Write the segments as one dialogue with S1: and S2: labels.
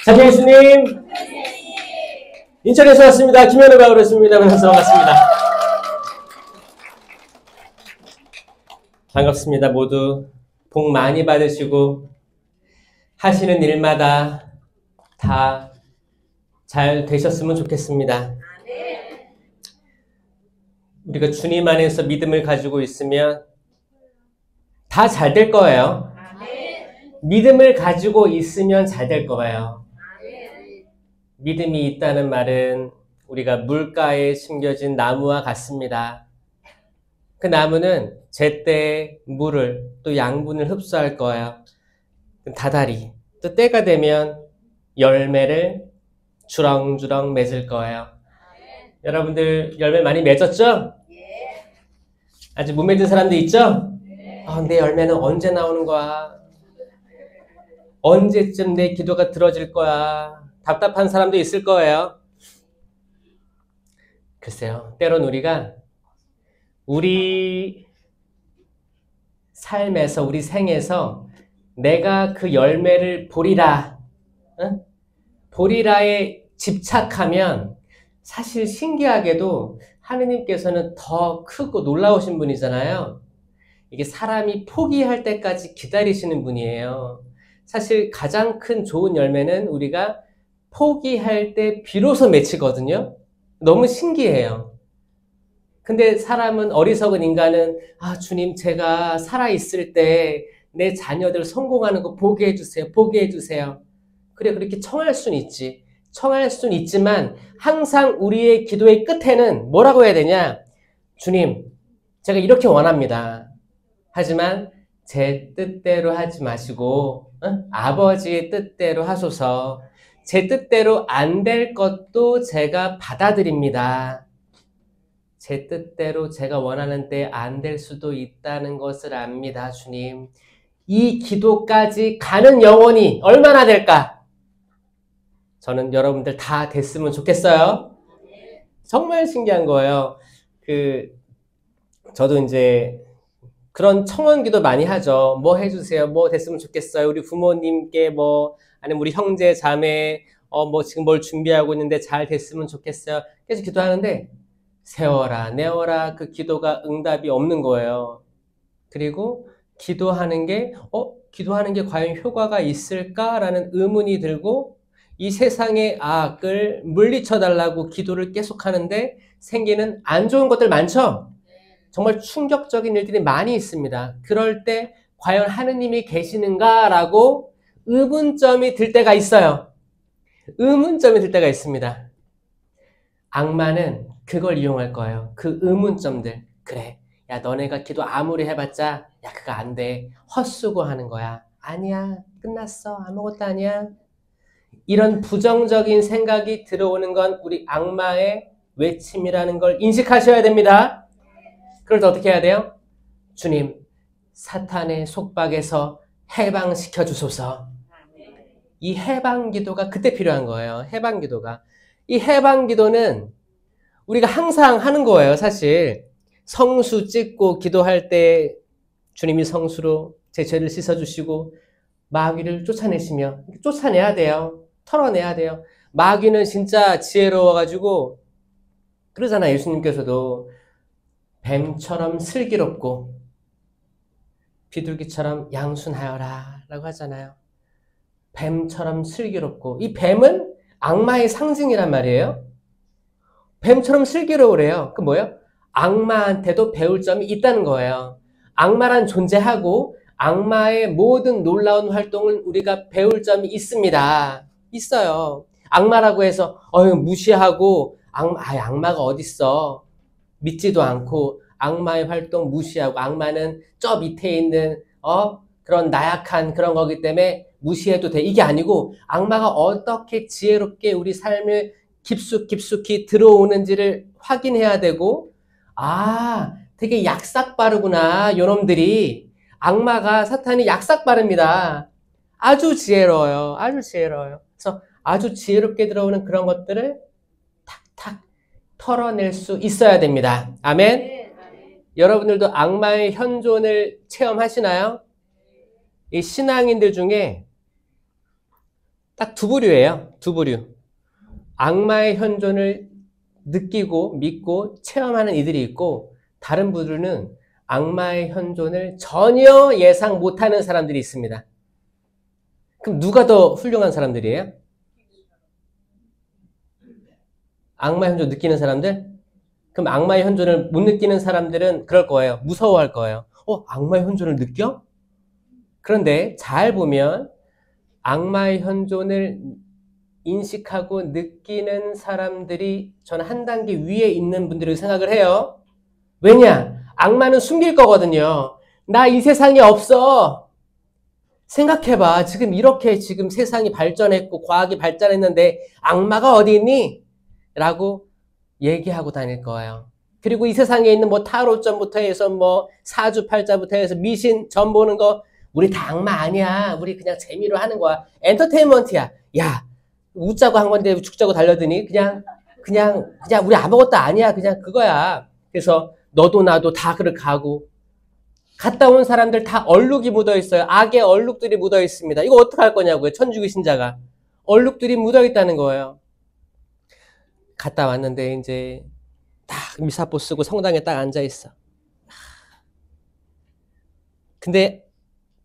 S1: 자주 예수님, 인천에서 왔습니다. 김현우가 그렇습니다. 만나서 반갑습니다. 반갑습니다. 모두 복 많이 받으시고 하시는 일마다 다 잘 되셨으면 좋겠습니다. 우리가 주님 안에서 믿음을 가지고 있으면 다 잘 될 거예요. 믿음을 가지고 있으면 잘 될 거예요. 믿음이 있다는 말은 우리가 물가에 심겨진 나무와 같습니다. 그 나무는 제때 물을 또 양분을 흡수할 거예요. 다달이 또 때가 되면 열매를 주렁주렁 맺을 거예요. 여러분들 열매 많이 맺었죠? 아직 못 맺은 사람도 있죠? 내 열매는 언제 나오는 거야? 언제쯤 내 기도가 들어질 거야? 답답한 사람도 있을 거예요. 글쎄요, 때론 우리가 우리 삶에서, 우리 생에서 내가 그 열매를 보리라, 보리라에 집착하면 사실 신기하게도 하느님께서는 더 크고 놀라우신 분이잖아요. 이게 사람이 포기할 때까지 기다리시는 분이에요. 사실 가장 큰 좋은 열매는 우리가 포기할 때 비로소 맺히거든요. 너무 신기해요. 근데 사람은, 어리석은 인간은 주님, 제가 살아있을 때 내 자녀들 성공하는 거 보게 해주세요. 보게 해주세요. 그래, 그렇게 청할 수는 있지. 청할 수는 있지만 항상 우리의 기도의 끝에는 뭐라고 해야 되냐? 주님, 제가 이렇게 원합니다. 하지만 제 뜻대로 하지 마시고 아버지의 뜻대로 하소서. 제 뜻대로 안 될 것도 제가 받아들입니다. 제 뜻대로 제가 원하는 때 안 될 수도 있다는 것을 압니다. 주님, 이 기도까지 가는 영혼이 얼마나 될까? 저는 여러분들 다 됐으면 좋겠어요. 정말 신기한 거예요. 저도 이제 그런 청원 기도 많이 하죠. 뭐 해주세요. 뭐 됐으면 좋겠어요. 우리 부모님께 아니면 우리 형제, 자매, 지금 뭘 준비하고 있는데 잘 됐으면 좋겠어요. 계속 기도하는데, 세워라, 내어라, 그 기도가 응답이 없는 거예요. 그리고 기도하는 게 과연 효과가 있을까라는 의문이 들고, 이 세상의 악을 물리쳐달라고 기도를 계속 하는데 생기는 안 좋은 것들 많죠? 정말 충격적인 일들이 많이 있습니다. 그럴 때 과연 하느님이 계시는가라고 의문점이 들 때가 있어요. 의문점이 들 때가 있습니다. 악마는 그걸 이용할 거예요. 그 의문점들. 그래, 야, 너네가 기도 아무리 해봤자 그거 안 돼. 헛수고하는 거야. 아니야, 끝났어. 아무것도 아니야. 이런 부정적인 생각이 들어오는 건 우리 악마의 외침이라는 걸 인식하셔야 됩니다. 그럴 때 어떻게 해야 돼요? 주님, 사탄의 속박에서 해방시켜 주소서. 이 해방기도가 그때 필요한 거예요. 해방기도가. 이 해방기도는 우리가 항상 하는 거예요. 사실 성수 찍고 기도할 때 주님이 성수로 제 죄를 씻어주시고 마귀를 쫓아내야 돼요. 털어내야 돼요. 마귀는 진짜 지혜로워가지고 그러잖아요. 예수님께서도 뱀처럼 슬기롭고 비둘기처럼 양순하여라 라고 하잖아요. 뱀처럼 슬기롭고, 이 뱀은 악마의 상징이란 말이에요. 뱀처럼 슬기로우래요. 그 뭐예요? 악마한테도 배울 점이 있다는 거예요. 악마란 존재하고 악마의 모든 놀라운 활동은 우리가 배울 점이 있습니다. 있어요. 악마라고 해서 무시하고 악마가 어딨어, 믿지도 않고 악마의 활동 무시하고, 악마는 저 밑에 있는 그런 나약한 그런 거기 때문에 무시해도 돼, 이게 아니고 악마가 어떻게 지혜롭게 우리 삶을 깊숙이 들어오는지를 확인해야 되고, 되게 약삭빠르구나, 요놈들이. 악마가, 사탄이 약삭빠릅니다. 아주 지혜로워요. 아주 지혜로워요. 그래서 아주 지혜롭게 들어오는 그런 것들을 탁탁 털어낼 수 있어야 됩니다. 아멘? 네. 여러분들도 악마의 현존을 체험하시나요? 이 신앙인들 중에 딱 두 부류예요. 두 부류. 악마의 현존을 느끼고 믿고 체험하는 이들이 있고, 다른 부류는 악마의 현존을 전혀 예상 못하는 사람들이 있습니다. 그럼 누가 더 훌륭한 사람들이에요? 악마의 현존 느끼는 사람들? 그럼 악마의 현존을 못 느끼는 사람들은 그럴 거예요. 무서워할 거예요. 악마의 현존을 느껴? 그런데 잘 보면 악마의 현존을 인식하고 느끼는 사람들이 저는 한 단계 위에 있는 분들을 생각을 해요. 왜냐? 악마는 숨길 거거든요. 나 이 세상에 없어. 생각해봐. 지금 이렇게 지금 세상이 발전했고 과학이 발전했는데 악마가 어디 있니? 라고 얘기하고 다닐 거예요. 그리고 이 세상에 있는 뭐 타로점부터 해서 뭐 사주팔자부터 해서 미신 점 보는 거 우리 다 악마 아니야. 우리 그냥 재미로 하는 거야. 엔터테인먼트야. 야, 웃자고 한 건데 죽자고 달려드니 그냥 우리 아무것도 아니야. 그냥 그거야. 그래서 너도 나도 다 그렇게 가고 갔다 온 사람들 다 얼룩이 묻어 있어요. 악의 얼룩들이 묻어 있습니다. 이거 어떡할 거냐고요. 천주교 신자가. 얼룩들이 묻어 있다는 거예요. 갔다 왔는데 이제 딱 미사포 쓰고 성당에 딱 앉아 있어. 근데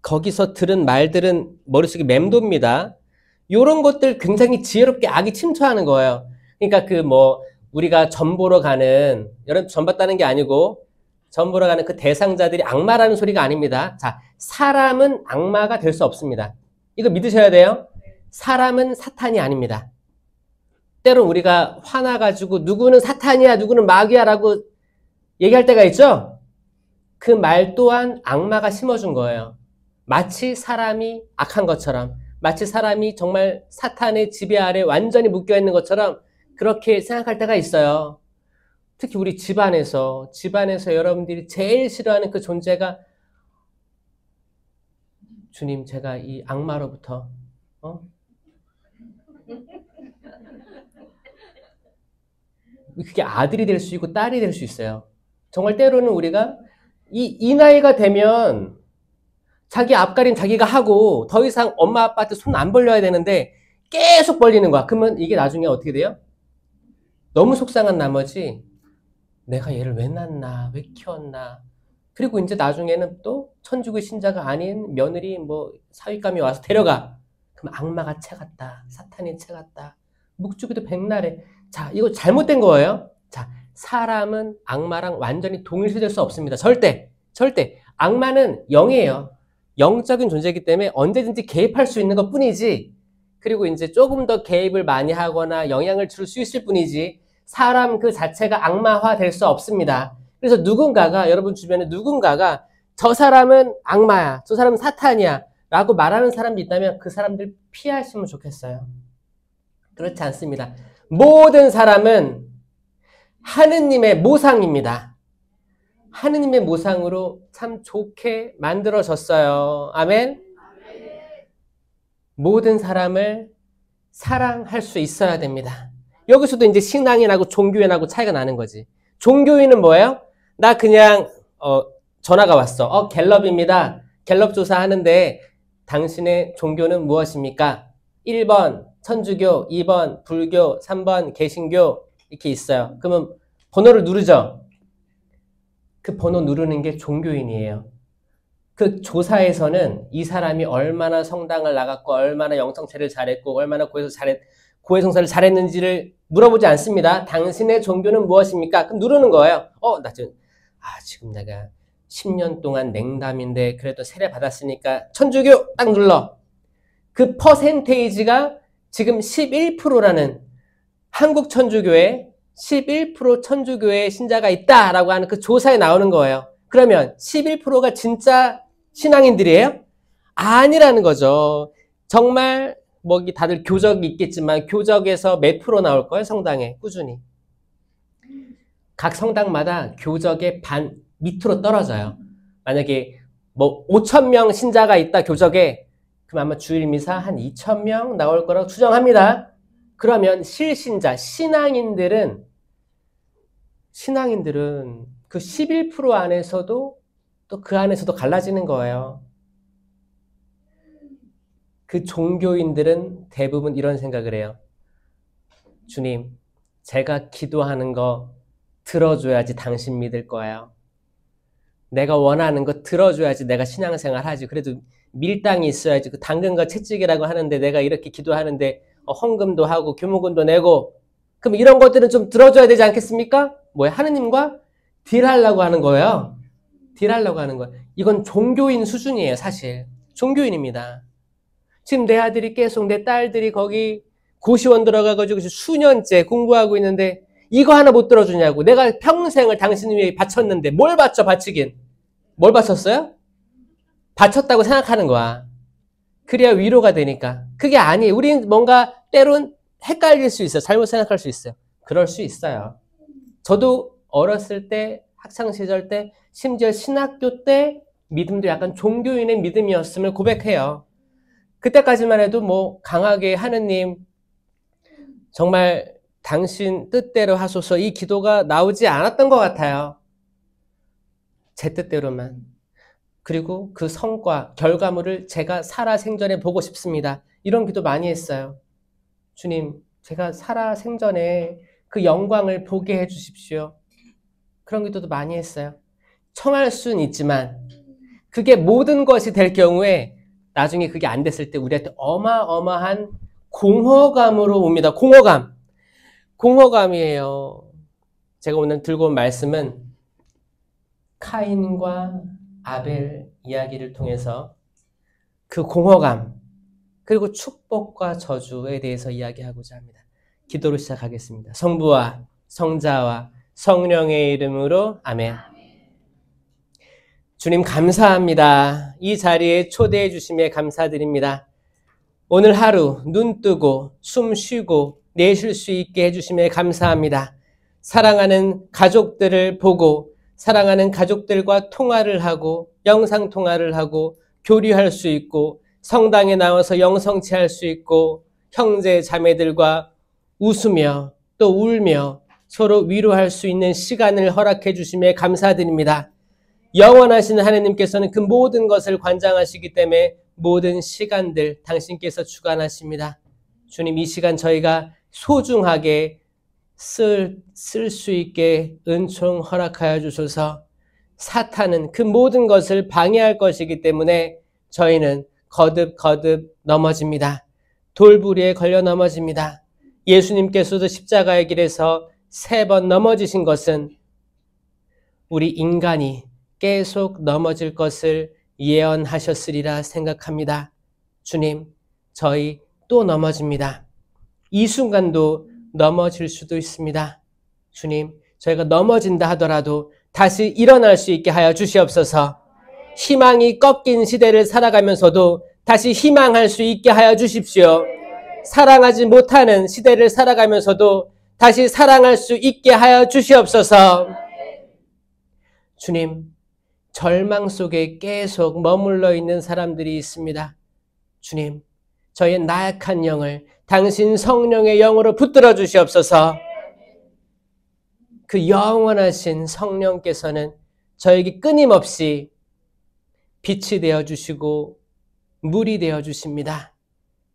S1: 거기서 들은 말들은 머릿속에 맴돕니다. 요런 것들 굉장히 지혜롭게 악이 침투하는 거예요. 그러니까 우리가 점 보러 가는, 여러분 점 봤다는 게 아니고 점 보러 가는 그 대상자들이 악마라는 소리가 아닙니다. 자, 사람은 악마가 될 수 없습니다. 이거 믿으셔야 돼요. 사람은 사탄이 아닙니다. 때론 우리가 화나가지고 누구는 사탄이야, 누구는 마귀야라고 얘기할 때가 있죠? 그 말 또한 악마가 심어준 거예요. 마치 사람이 악한 것처럼, 마치 사람이 정말 사탄의 지배 아래 완전히 묶여있는 것처럼 그렇게 생각할 때가 있어요. 특히 우리 집안에서 여러분들이 제일 싫어하는 그 존재가 주님, 제가 이 악마로부터 그게 아들이 될 수 있고 딸이 될 수 있어요. 정말 때로는 우리가 이 나이가 되면 자기 앞가림 자기가 하고 더 이상 엄마 아빠한테 손 안 벌려야 되는데 계속 벌리는 거야. 그러면 이게 나중에 어떻게 돼요? 너무 속상한 나머지 내가 얘를 왜 낳나, 왜 키웠나. 그리고 이제 나중에는 또 천주교 신자가 아닌 며느리 사윗감이 와서 데려가. 그럼 악마가 채갔다, 사탄이 채갔다. 묵주기도 백날에. 자, 이거 잘못된 거예요. 자, 사람은 악마랑 완전히 동일시될 수 없습니다. 절대. 악마는 영이에요. 영적인 존재이기 때문에 언제든지 개입할 수 있는 것 뿐이지, 그리고 이제 조금 더 개입을 많이 하거나 영향을 줄 수 있을 뿐이지, 사람 그 자체가 악마화 될 수 없습니다. 그래서 여러분 주변에 누군가가 저 사람은 악마야, 저 사람은 사탄이야 라고 말하는 사람이 있다면 그 사람들 피하시면 좋겠어요. 그렇지 않습니다. 모든 사람은 하느님의 모상입니다. 하느님의 모상으로 참 좋게 만들어졌어요. 아멘? 모든 사람을 사랑할 수 있어야 됩니다. 여기서도 이제 신앙인하고 종교인하고 차이가 나는 거지. 종교인은 뭐예요? 나 그냥 전화가 왔어. 갤럽입니다. 갤럽 조사하는데 당신의 종교는 무엇입니까? 1번 천주교, 2번 불교, 3번 개신교 이렇게 있어요. 그러면 번호를 누르죠. 그 번호 누르는 게 종교인이에요. 그 조사에서는 이 사람이 얼마나 성당을 나갔고 얼마나 영성체를 잘했고 얼마나 고해성사를 잘했는지를 물어보지 않습니다. 당신의 종교는 무엇입니까? 그럼 누르는 거예요. 지금 내가 10년 동안 냉담인데 그래도 세례 받았으니까 천주교 딱 눌러. 그 퍼센테이지가 지금 11%라는 한국 천주교에 11% 천주교의 신자가 있다라고 하는 그 조사에 나오는 거예요. 그러면 11%가 진짜 신앙인들이에요? 아니라는 거죠. 정말 다들 교적이 있겠지만 교적에서 몇 프로 나올 거예요? 성당에 꾸준히. 각 성당마다 교적의 반 밑으로 떨어져요. 만약에 5,000명 신자가 있다 교적에, 그럼 아마 주일 미사 한 2,000명 나올 거라고 추정합니다. 그러면 실신자, 신앙인들은 그 11% 안에서도 또 그 안에서도 갈라지는 거예요. 그 종교인들은 대부분 이런 생각을 해요. 주님, 제가 기도하는 거 들어줘야지 당신 믿을 거예요. 내가 원하는 거 들어줘야지 내가 신앙생활 하지. 그래도 밀당이 있어야지. 그 당근과 채찍이라고 하는데 내가 이렇게 기도하는데 헌금도 하고 교무금도 내고 그럼 이런 것들은 좀 들어줘야 되지 않겠습니까? 뭐야? 하느님과 딜하려고 하는 거예요. 딜하려고 하는 거예요. 이건 종교인 수준이에요, 사실. 종교인입니다. 지금 내 아들이 계속 내 딸들이 거기 고시원 들어가가지고 수년째 공부하고 있는데 이거 하나 못 들어주냐고. 내가 평생을 당신 위해 바쳤는데 뭘 바쳐 바치긴. 뭘 바쳤어요? 바쳤다고 생각하는 거야. 그래야 위로가 되니까. 그게 아니에요. 우린 뭔가 때론 헷갈릴 수 있어요. 잘못 생각할 수 있어요. 그럴 수 있어요. 저도 어렸을 때 학창시절 때 심지어 신학교 때 믿음도 약간 종교인의 믿음이었음을 고백해요. 그때까지만 해도 뭐 강하게 하느님 정말 당신 뜻대로 하소서 이 기도가 나오지 않았던 것 같아요. 제 뜻대로만. 그리고 그 성과, 결과물을 제가 살아생전에 보고 싶습니다. 이런 기도 많이 했어요. 주님, 제가 살아생전에 그 영광을 보게 해주십시오. 그런 기도도 많이 했어요. 청할 수는 있지만 그게 모든 것이 될 경우에 나중에 그게 안 됐을 때 우리한테 어마어마한 공허감으로 옵니다. 공허감이에요. 제가 오늘 들고 온 말씀은 카인과 아벨 이야기를 통해서 그 공허감 그리고 축복과 저주에 대해서 이야기하고자 합니다. 기도로 시작하겠습니다. 성부와 성자와 성령의 이름으로 아멘. 주님 감사합니다. 이 자리에 초대해 주심에 감사드립니다. 오늘 하루 눈 뜨고 숨 쉬고 내쉴 수 있게 해주심에 감사합니다. 사랑하는 가족들을 보고 사랑하는 가족들과 통화를 하고 영상통화를 하고 교류할 수 있고 성당에 나와서 영성체할 수 있고 형제 자매들과 웃으며 또 울며 서로 위로할 수 있는 시간을 허락해 주심에 감사드립니다. 영원하신 하나님께서는 그 모든 것을 관장하시기 때문에 모든 시간들 당신께서 주관하십니다. 주님 이 시간 저희가 소중하게 쓸 수 있게 은총 허락하여 주소서. 사탄은 그 모든 것을 방해할 것이기 때문에 저희는 거듭 넘어집니다. 돌부리에 걸려 넘어집니다. 예수님께서도 십자가의 길에서 3번 넘어지신 것은 우리 인간이 계속 넘어질 것을 예언하셨으리라 생각합니다. 주님, 저희 또 넘어집니다. 이 순간도 넘어질 수도 있습니다. 주님, 저희가 넘어진다 하더라도 다시 일어날 수 있게 하여 주시옵소서. 희망이 꺾인 시대를 살아가면서도 다시 희망할 수 있게 하여 주십시오. 사랑하지 못하는 시대를 살아가면서도 다시 사랑할 수 있게 하여 주시옵소서. 주님, 절망 속에 계속 머물러 있는 사람들이 있습니다. 주님, 저의 나약한 영을 당신 성령의 영으로 붙들어 주시옵소서. 그 영원하신 성령께서는 저에게 끊임없이 빛이 되어 주시고 물이 되어 주십니다.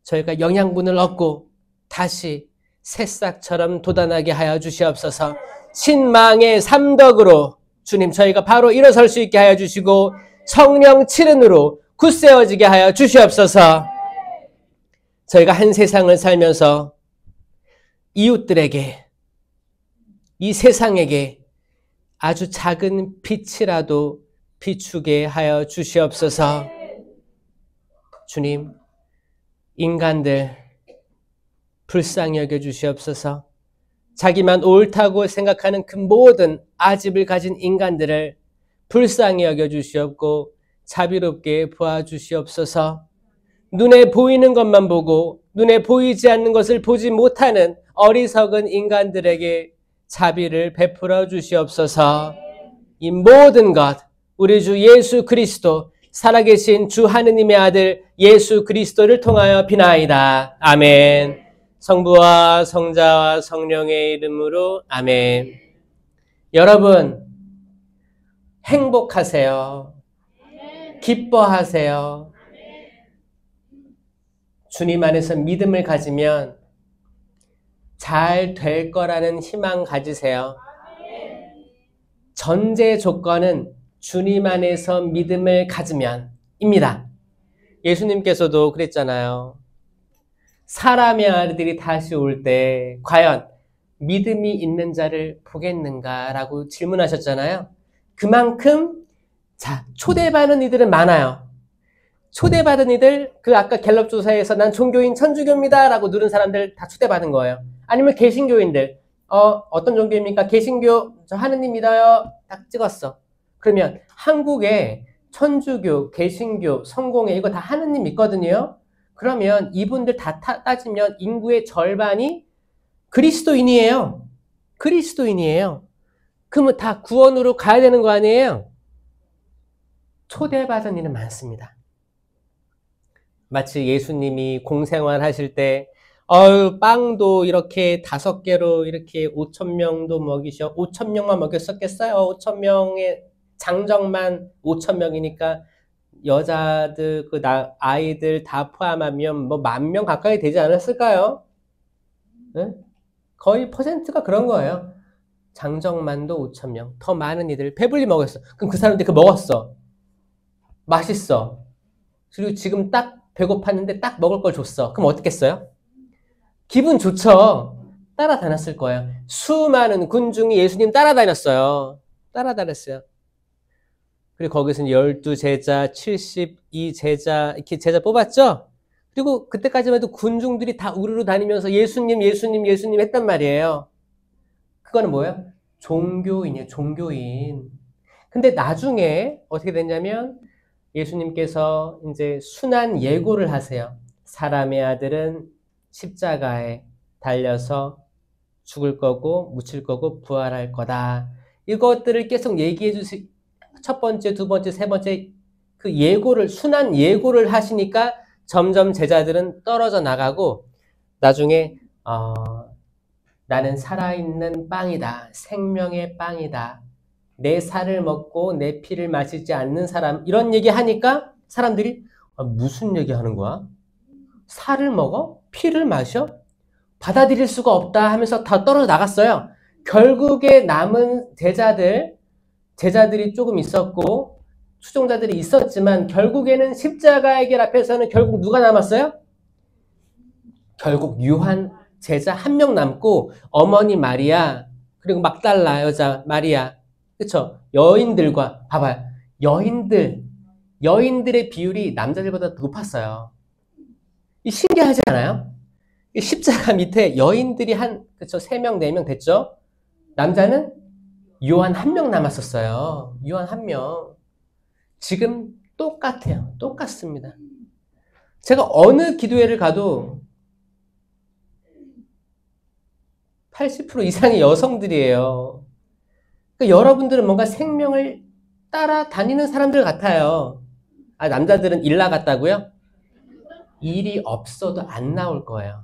S1: 저희가 영양분을 얻고 다시 새싹처럼 돋아나게 하여 주시옵소서. 신망의 삼덕으로 주님 저희가 바로 일어설 수 있게 하여 주시고 성령 칠은으로 굳세어지게 하여 주시옵소서. 저희가 한 세상을 살면서 이웃들에게 이 세상에게 아주 작은 빛이라도 비추게 하여 주시옵소서. 주님, 인간들 불쌍히 여겨 주시옵소서. 자기만 옳다고 생각하는 그 모든 아집을 가진 인간들을 불쌍히 여겨 주시옵고 자비롭게 보아 주시옵소서. 눈에 보이는 것만 보고 눈에 보이지 않는 것을 보지 못하는 어리석은 인간들에게 자비를 베풀어 주시옵소서. 이 모든 것 우리 주 예수 그리스도 살아계신 주 하느님의 아들 예수 그리스도를 통하여 비나이다. 아멘. 성부와 성자와 성령의 이름으로 아멘. 여러분 행복하세요. 기뻐하세요. 주님 안에서 믿음을 가지면 잘 될 거라는 희망 가지세요. 전제 조건은 주님 안에서 믿음을 가지면입니다. 예수님께서도 그랬잖아요. 사람의 아들이 다시 올 때 과연 믿음이 있는 자를 보겠는가라고 질문하셨잖아요. 그만큼 초대받은 이들은 많아요. 초대받은 이들, 아까 갤럽 조사에서 난 종교인 천주교입니다 라고 누른 사람들 다 초대받은 거예요. 아니면 개신교인들, 어떤 종교입니까? 개신교, 저 하느님 믿어요. 딱 찍었어. 그러면 한국에 천주교, 개신교, 성공회 이거 다 하느님 믿거든요. 그러면 이분들 다 따지면 인구의 절반이 그리스도인이에요. 그리스도인이에요. 그러면 다 구원으로 가야 되는 거 아니에요? 초대받은 일은 많습니다. 마치 예수님이 공생활 하실 때 빵도 이렇게 5개로 이렇게 5,000명도 먹이셔. 5,000명만 먹였었겠어요? 5,000명의 장정만 5,000명이니까 여자들, 아이들 다 포함하면 뭐 10,000명 가까이 되지 않았을까요? 네? 거의 퍼센트가 그런 거예요. 장정만도 5,000명. 더 많은 이들 배불리 먹었어. 그럼 그 사람들이 먹었어. 맛있어. 그리고 지금 딱 배고팠는데 딱 먹을 걸 줬어. 그럼 어떻겠어요? 기분 좋죠? 따라다녔을 거예요. 수많은 군중이 예수님 따라다녔어요. 따라다녔어요. 그리고 거기서 12제자, 72제자, 이렇게 제자 뽑았죠? 그리고 그때까지만 해도 군중들이 다 우르르 다니면서 예수님, 예수님, 예수님 했단 말이에요. 그거는 뭐예요? 종교인이에요, 종교인. 근데 나중에 어떻게 됐냐면 예수님께서 이제 순한 예고를 하세요. 사람의 아들은 십자가에 달려서 죽을 거고 묻힐 거고 부활할 거다. 이것들을 계속 얘기해 주시. 첫 번째, 두 번째, 세 번째 그 예고를 순한 예고를 하시니까 점점 제자들은 떨어져 나가고 나중에 나는 살아있는 빵이다. 생명의 빵이다. 내 살을 먹고 내 피를 마시지 않는 사람 이런 얘기 하니까 사람들이 무슨 얘기 하는 거야? 살을 먹어? 피를 마셔? 받아들일 수가 없다 하면서 다 떨어져 나갔어요. 결국에 남은 제자들이 조금 있었고 추종자들이 있었지만 결국에는 십자가의 길 앞에서는 결국 누가 남았어요? 결국 유한 제자 1명 남고 어머니 마리아 그리고 막달라 여자 마리아 그쵸? 여인들과 봐봐요. 여인들의 비율이 남자들보다 높았어요. 이 신기하지 않아요? 이 십자가 밑에 여인들이 그쵸? 3명, 4명 됐죠? 남자는 요한 1명 남았었어요. 요한 1명. 지금 똑같아요. 똑같습니다. 제가 어느 기도회를 가도 80% 이상이 여성들이에요. 그러니까 여러분들은 뭔가 생명을 따라다니는 사람들 같아요. 남자들은 일 나갔다고요? 일이 없어도 안 나올 거예요.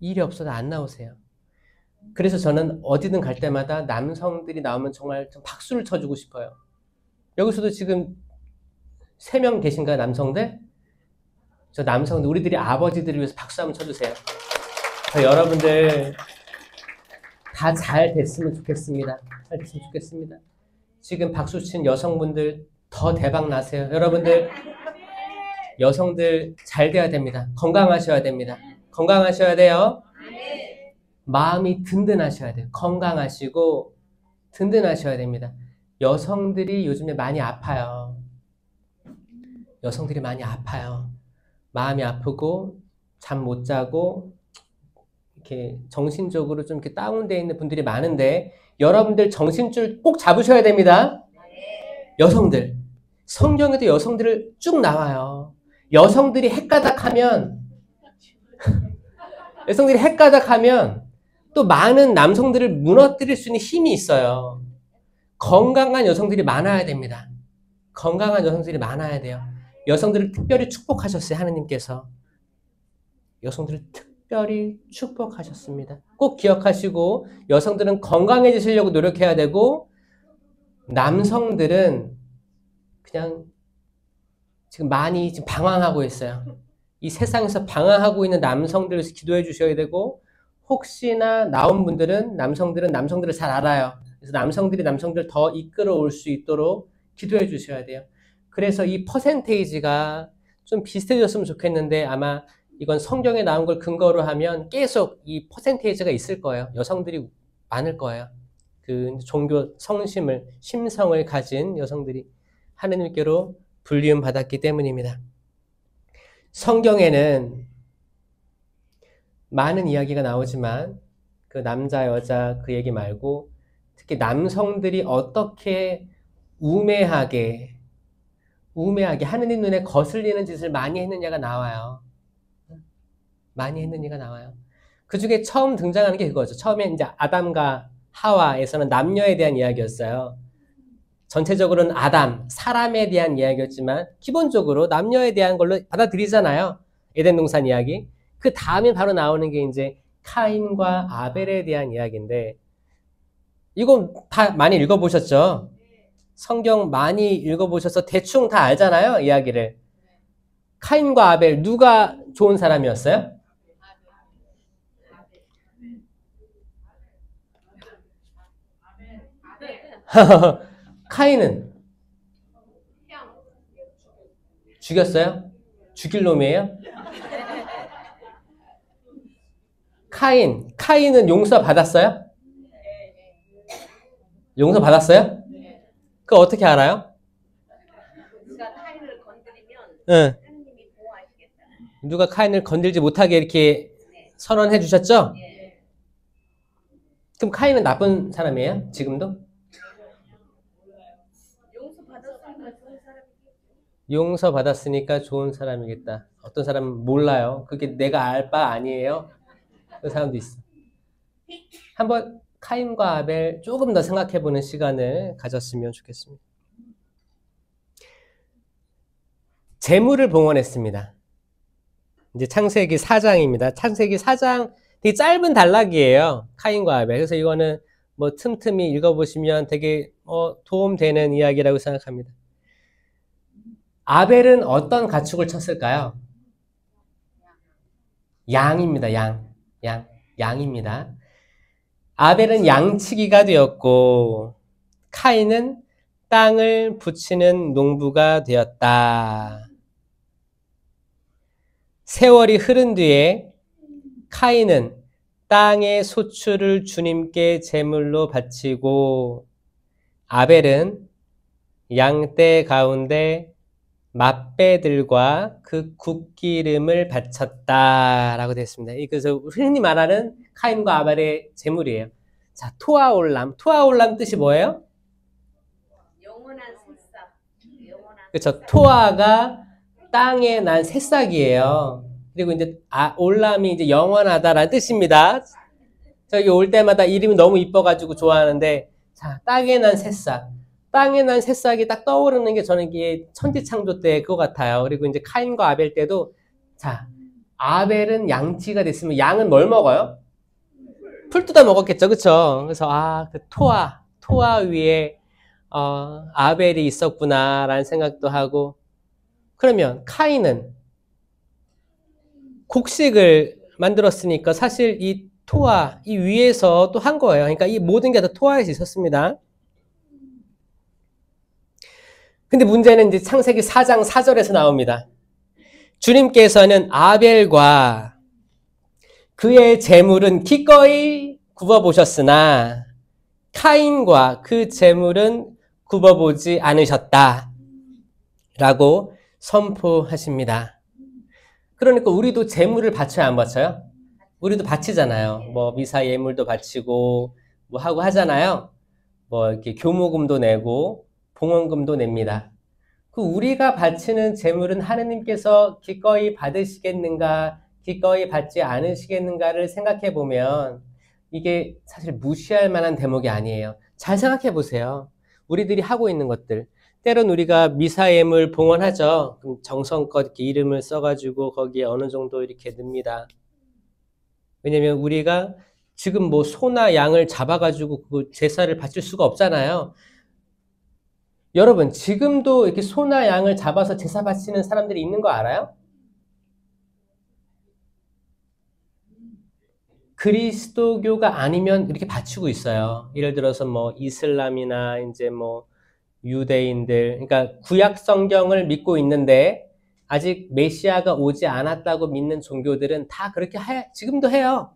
S1: 일이 없어도 안 나오세요. 그래서 저는 어디든 갈 때마다 남성들이 나오면 정말 좀 박수를 쳐주고 싶어요. 여기서도 지금 3명 계신가요, 남성들? 저 남성들, 우리들이 아버지들을 위해서 박수 한번 쳐주세요. 저 여러분들 다 잘 됐으면 좋겠습니다. 잘 됐으면 좋겠습니다. 지금 박수 친 여성분들 더 대박 나세요. 여러분들 여성들 잘 돼야 됩니다. 건강하셔야 됩니다. 건강하셔야 돼요. 마음이 든든하셔야 돼요. 건강하시고 든든하셔야 됩니다. 여성들이 요즘에 많이 아파요. 여성들이 많이 아파요. 마음이 아프고 잠 못 자고 이렇게 정신적으로 좀 이렇게 다운되어 있는 분들이 많은데 여러분들 정신줄 꼭 잡으셔야 됩니다. 여성들. 성경에도 여성들을 쭉 나와요. 여성들이 헷가닥하면 또 많은 남성들을 무너뜨릴 수 있는 힘이 있어요. 건강한 여성들이 많아야 됩니다. 건강한 여성들이 많아야 돼요. 여성들을 특별히 축복하셨어요. 하느님께서. 여성들을 특별히 축복하셨습니다. 꼭 기억하시고 여성들은 건강해지시려고 노력해야 되고 남성들은 그냥 지금 많이 지금 방황하고 있어요. 이 세상에서 방황하고 있는 남성들을 위해서 기도해 주셔야 되고, 혹시나 나온 분들은 남성들은 남성들을 잘 알아요. 그래서 남성들이 남성들을 더 이끌어올 수 있도록 기도해 주셔야 돼요. 그래서 이 퍼센테이지가 좀 비슷해졌으면 좋겠는데, 아마 이건 성경에 나온 걸 근거로 하면 계속 이 퍼센테이지가 있을 거예요. 여성들이 많을 거예요. 그 종교 성심을, 심성을 가진 여성들이 하느님께로 불리움 받았기 때문입니다. 성경에는 많은 이야기가 나오지만 그 남자, 여자 그 얘기 말고 특히 남성들이 어떻게 우매하게 하느님 눈에 거슬리는 짓을 많이 했느냐가 나와요. 많이 했느냐가 나와요. 그 중에 처음 등장하는 게 그거죠. 처음에 이제 아담과 하와에서는 남녀에 대한 이야기였어요. 전체적으로는 아담, 사람에 대한 이야기였지만 기본적으로 남녀에 대한 걸로 받아들이잖아요. 에덴 동산 이야기. 그 다음에 바로 나오는 게 이제 카인과 아벨에 대한 이야기인데, 이건 다 많이 읽어보셨죠? 성경 많이 읽어보셔서 대충 다 알잖아요, 이야기를. 카인과 아벨, 누가 좋은 사람이었어요? 카인은 죽였어요? 죽일 놈이에요? 카인은 용서 받았어요? 용서 받았어요? 그거 어떻게 알아요?
S2: 누가 카인을 건드리면
S1: 응.
S2: 하느님이 보호하시겠다.
S1: 누가 카인을 건들지 못하게 이렇게 선언해 주셨죠? 그럼 카인은 나쁜 사람이에요? 지금도?
S2: 용서받았으니까 좋은 사람이겠죠.
S1: 용서 받았으니까 좋은 사람이겠다. 어떤 사람은 몰라요. 그게 내가 알 바 아니에요. 그 사람도 있어. 한번 카인과 아벨 조금 더 생각해보는 시간을 가졌으면 좋겠습니다. 재물을 봉헌했습니다. 이제 창세기 4장입니다. 창세기 4장 되게 짧은 단락이에요. 카인과 아벨. 그래서 이거는 뭐 틈틈이 읽어보시면 되게 도움되는 이야기라고 생각합니다. 아벨은 어떤 가축을 쳤을까요? 양입니다. 양입니다. 아벨은 양치기가 되었고 카인은 땅을 붙이는 농부가 되었다. 세월이 흐른 뒤에 카인은 땅의 소출을 주님께 제물로 바치고 아벨은 양떼 가운데 맛배들과 그 굵기름을 바쳤다라고 되어 있습니다. 그래서 흔히 말하는 카인과 아벨의 제물이에요. 자, 토아올람 뜻이 뭐예요?
S2: 영원한 새싹.
S1: 그렇죠. 토아가 땅에 난 새싹이에요. 그리고 이제 올람이 이제 영원하다라는 뜻입니다. 저기 올 때마다 이름이 너무 이뻐가지고 좋아하는데, 자, 땅에 난 새싹. 땅에 난 새싹이 딱 떠오르는 게 저는 이게 천지창조 때 그거 같아요. 그리고 이제 카인과 아벨 때도, 자, 아벨은 양치가 됐으면 양은 뭘 먹어요? 풀 뜯어 먹었겠죠. 그쵸? 그래서, 그 토아 위에, 아벨이 있었구나라는 생각도 하고, 그러면 카인은 곡식을 만들었으니까 사실 이 토아, 이 위에서 또 한 거예요. 그러니까 이 모든 게 다 토아에서 있었습니다. 근데 문제는 이제 창세기 4장 4절에서 나옵니다. 주님께서는 아벨과 그의 제물은 기꺼이 굽어보셨으나 카인과 그 제물은 굽어보지 않으셨다. 라고 선포하십니다. 그러니까 우리도 제물을 바쳐야 안 바쳐요? 우리도 바치잖아요. 뭐 미사 예물도 바치고 뭐 하고 하잖아요. 뭐 이렇게 교무금도 내고 봉헌금도 냅니다. 그 우리가 바치는 제물은 하느님께서 기꺼이 받으시겠는가, 기꺼이 받지 않으시겠는가를 생각해 보면 이게 사실 무시할 만한 대목이 아니에요. 잘 생각해 보세요. 우리들이 하고 있는 것들. 때론 우리가 미사 예물 봉헌하죠. 그럼 정성껏 이렇게 이름을 써가지고 거기에 어느 정도 이렇게 넣습니다. 왜냐면 우리가 지금 뭐 소나 양을 잡아가지고 그 제사를 바칠 수가 없잖아요. 여러분, 지금도 이렇게 소나 양을 잡아서 제사 바치는 사람들이 있는 거 알아요? 그리스도교가 아니면 이렇게 바치고 있어요. 예를 들어서 뭐 이슬람이나 이제 뭐 유대인들, 그러니까 구약 성경을 믿고 있는데 아직 메시아가 오지 않았다고 믿는 종교들은 다 그렇게 지금도 해요.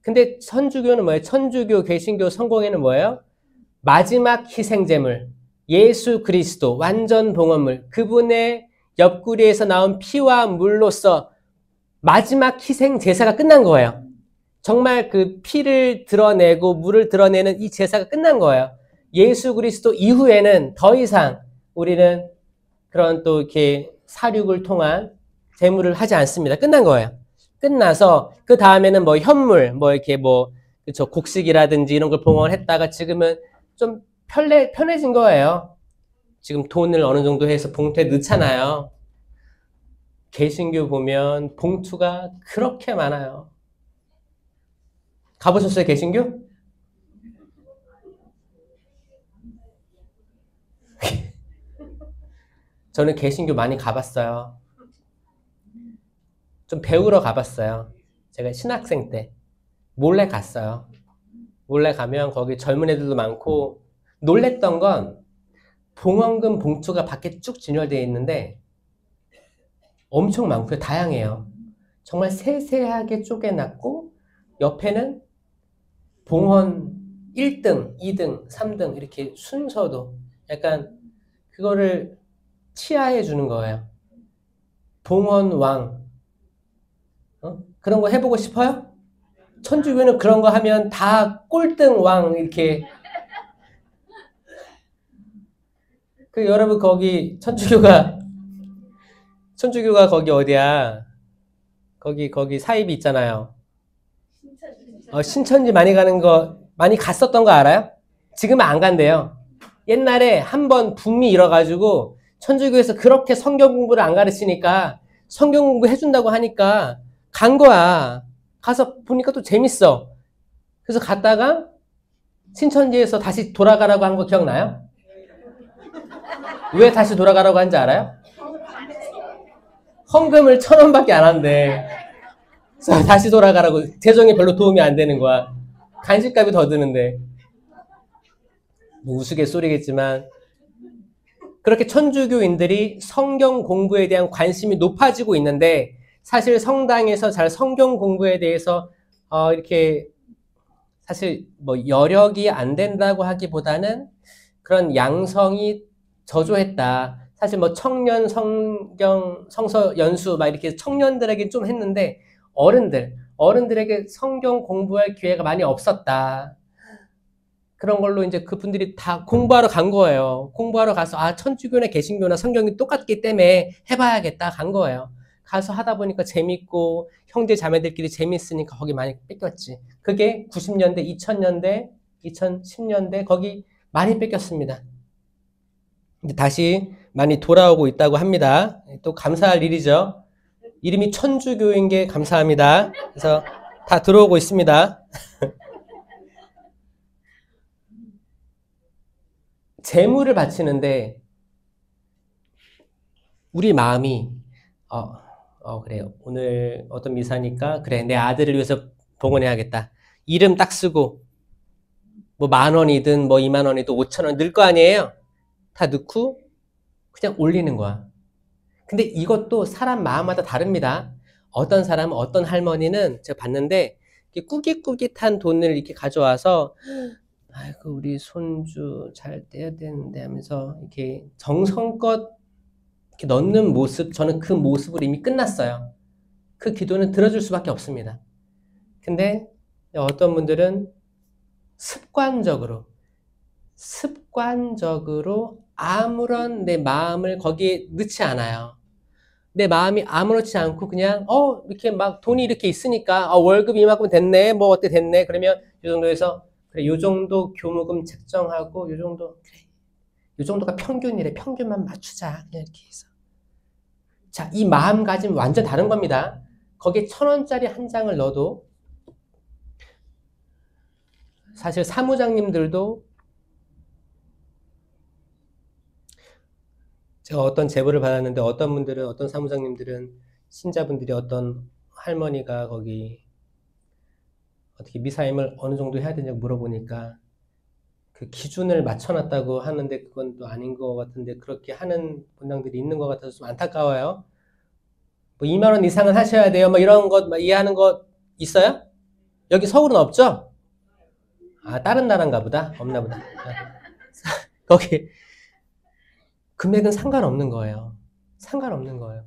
S1: 근데 천주교는 뭐예요? 천주교, 개신교, 성공회는 뭐예요? 마지막 희생제물, 예수 그리스도, 완전 봉헌물, 그분의 옆구리에서 나온 피와 물로써 마지막 희생 제사가 끝난 거예요. 정말 그 피를 드러내고 물을 드러내는 이 제사가 끝난 거예요. 예수 그리스도 이후에는 더 이상 우리는 그런 또 이렇게 사륙을 통한 제물을 하지 않습니다. 끝난 거예요. 끝나서 그 다음에는 뭐 현물, 뭐 이렇게 뭐 그쵸 곡식이라든지 이런 걸 봉헌했다가 지금은 좀 편해진 거예요. 지금 돈을 어느 정도 해서 봉투에 넣잖아요. 개신교 보면 봉투가 그렇게 많아요. 가보셨어요, 개신교? 저는 개신교 많이 가봤어요. 좀 배우러 가봤어요. 제가 신학생 때 몰래 갔어요. 몰래 가면 거기 젊은 애들도 많고 놀랬던 건 봉헌금 봉투가 밖에 쭉 진열되어 있는데 엄청 많고요. 다양해요. 정말 세세하게 쪼개놨고 옆에는 봉헌 1등, 2등, 3등 이렇게 순서도 약간 그거를 치하해 주는 거예요. 봉헌왕 그런 거 해보고 싶어요? 천주교는 그런 거 하면 다 꼴등 왕 이렇게 그 여러분 거기 천주교가 거기 어디야? 거기 사입이 있잖아요. 신천지 많이 가는 거 많이 갔었던 거 알아요? 지금은 안 간대요. 옛날에 한번 붐이 일어가지고 천주교에서 그렇게 성경 공부를 안 가르치니까 성경 공부 해준다고 하니까 간 거야. 가서 보니까 또 재밌어. 그래서 갔다가 신천지에서 다시 돌아가라고 한 거 기억나요? 왜 다시 돌아가라고 한지 알아요? 헌금을 1,000원밖에 안 한대. 그래서 다시 돌아가라고. 재정에 별로 도움이 안 되는 거야. 간식값이 더 드는데. 뭐 우스갯소리겠지만 그렇게 천주교인들이 성경 공부에 대한 관심이 높아지고 있는데 사실 성당에서 잘 성경 공부에 대해서 이렇게 사실 뭐 여력이 안 된다고 하기보다는 그런 양성이 저조했다. 사실 뭐 청년 성경 성서 연수 막 이렇게 청년들에게 좀 했는데 어른들에게 성경 공부할 기회가 많이 없었다. 그런 걸로 이제 그분들이 다 공부하러 간 거예요. 공부하러 가서 천주교나 개신교나 성경이 똑같기 때문에 해봐야겠다 간 거예요. 가서 하다 보니까 재밌고 형제 자매들끼리 재밌으니까 거기 많이 뺏겼지. 그게 90년대, 2000년대, 2010년대 거기 많이 뺏겼습니다. 이제 다시 많이 돌아오고 있다고 합니다. 또 감사할 일이죠. 이름이 천주교인 게 감사합니다. 그래서 다 들어오고 있습니다. 재물을 바치는데 우리 마음이 그래요. 오늘 어떤 미사니까 그래 내 아들을 위해서 봉헌해야겠다. 이름 딱 쓰고 뭐 10,000원이든 뭐 20,000원이든 5,000원 넣을 거 아니에요. 다 넣고 그냥 올리는 거야. 근데 이것도 사람 마음마다 다릅니다. 어떤 사람은 어떤 할머니는 제가 봤는데 꾸깃꾸깃한 돈을 이렇게 가져와서 아이고 우리 손주 잘 떼야 되는데 하면서 이렇게 정성껏 이렇게 넣는 모습 저는 그 모습으로 이미 끝났어요. 그 기도는 들어줄 수밖에 없습니다. 근데 어떤 분들은 습관적으로 아무런 내 마음을 거기에 넣지 않아요. 내 마음이 아무렇지 않고 그냥 이렇게 막 돈이 이렇게 있으니까 월급 이만큼 됐네 뭐 어때 됐네 그러면 이 정도에서 그래 요 정도 교무금 책정하고 요 정도 그래 요 정도가 평균이래 평균만 맞추자 그냥 이렇게 해서 자 이 마음가짐 완전 다른 겁니다. 거기에 1,000원짜리 한 장을 넣어도 사실 사무장님들도 제가 어떤 제보를 받았는데 어떤 분들은, 어떤 사무장님들은 신자분들이 어떤 할머니가 거기 어떻게 미사임을 어느 정도 해야 되냐고 물어보니까 그 기준을 맞춰놨다고 하는데 그건 또 아닌 것 같은데 그렇게 하는 분당들이 있는 것 같아서 좀 안타까워요. 뭐 2만 원 이상은 하셔야 돼요. 뭐 이런 것 막 이해하는 거 있어요? 여기 서울은 없죠? 아, 다른 나라인가 보다. 없나 보다. 거기 금액은 상관없는 거예요. 상관없는 거예요.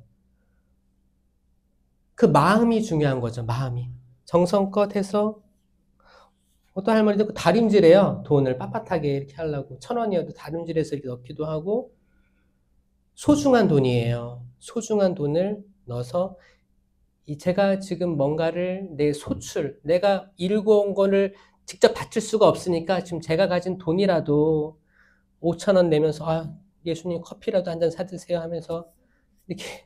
S1: 그 마음이 중요한 거죠. 마음이. 정성껏 해서 어떤 할머니도 그 다림질해요. 돈을 빳빳하게 이렇게 하려고 1,000원이어도 다림질해서 이렇게 넣기도 하고 소중한 돈이에요. 소중한 돈을 넣어서 제가 지금 뭔가를 내 소출, 내가 일궈온 거를 직접 바칠 수가 없으니까 지금 제가 가진 돈이라도 5,000원 내면서 예수님 커피라도 한 잔 사드세요 하면서 이렇게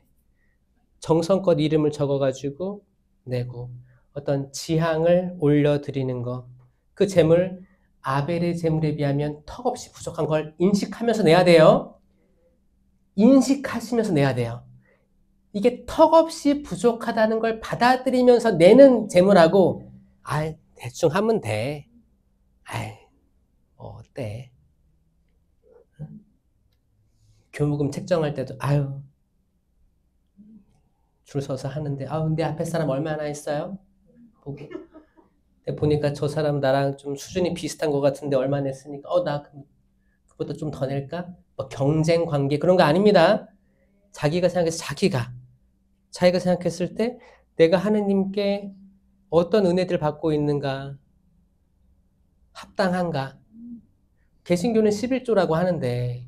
S1: 정성껏 이름을 적어가지고 내고 어떤 지향을 올려드리는 거. 그 재물, 아벨의 재물에 비하면 턱없이 부족한 걸 인식하면서 내야 돼요. 인식하시면서 내야 돼요. 이게 턱없이 부족하다는 걸 받아들이면서 내는 재물하고 대충 하면 돼. 어때? 교무금 책정할 때도 줄 서서 하는데 내 앞에 사람 얼마나 있어요? 보고 보니까 저 사람 나랑 좀 수준이 비슷한 것 같은데 얼마 냈으니까 나 그보다 좀 더 낼까? 뭐 경쟁 관계 그런 거 아닙니다. 자기가 생각해서 자기가 생각했을 때 내가 하느님께 어떤 은혜들 받고 있는가 합당한가. 개신교는 11조라고 하는데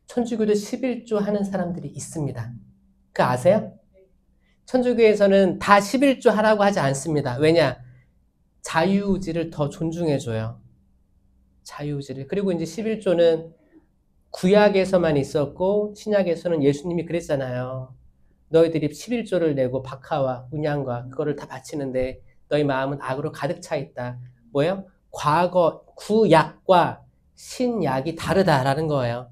S1: 천주교도 11조 하는 사람들이 있습니다. 그 아세요? 천주교에서는 다 11조 하라고 하지 않습니다. 왜냐? 자유의지를 더 존중해줘요. 자유의지를. 그리고 이제 11조는 구약에서만 있었고 신약에서는 예수님이 그랬잖아요. 너희들이 11조를 내고 박하와 운양과 그거를 다 바치는데 너희 마음은 악으로 가득 차 있다. 뭐예요? 과거 구약과 신약이 다르다라는 거예요.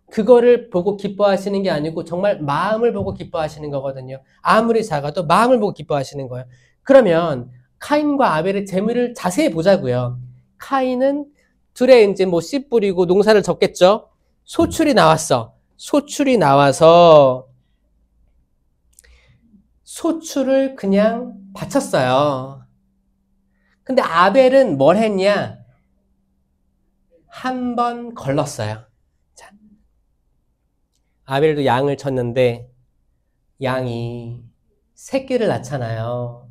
S1: 그거를 보고 기뻐하시는 게 아니고 정말 마음을 보고 기뻐하시는 거거든요. 아무리 작아도 마음을 보고 기뻐하시는 거예요. 그러면 카인과 아벨의 재물을 자세히 보자고요. 카인은 들에 이제 뭐 씨 뿌리고 농사를 졌겠죠. 소출이 나왔어. 소출이 나와서 소출을 그냥 바쳤어요. 근데 아벨은 뭘 했냐? 한 번 걸렀어요. 자, 아벨도 양을 쳤는데 양이 새끼를 낳잖아요.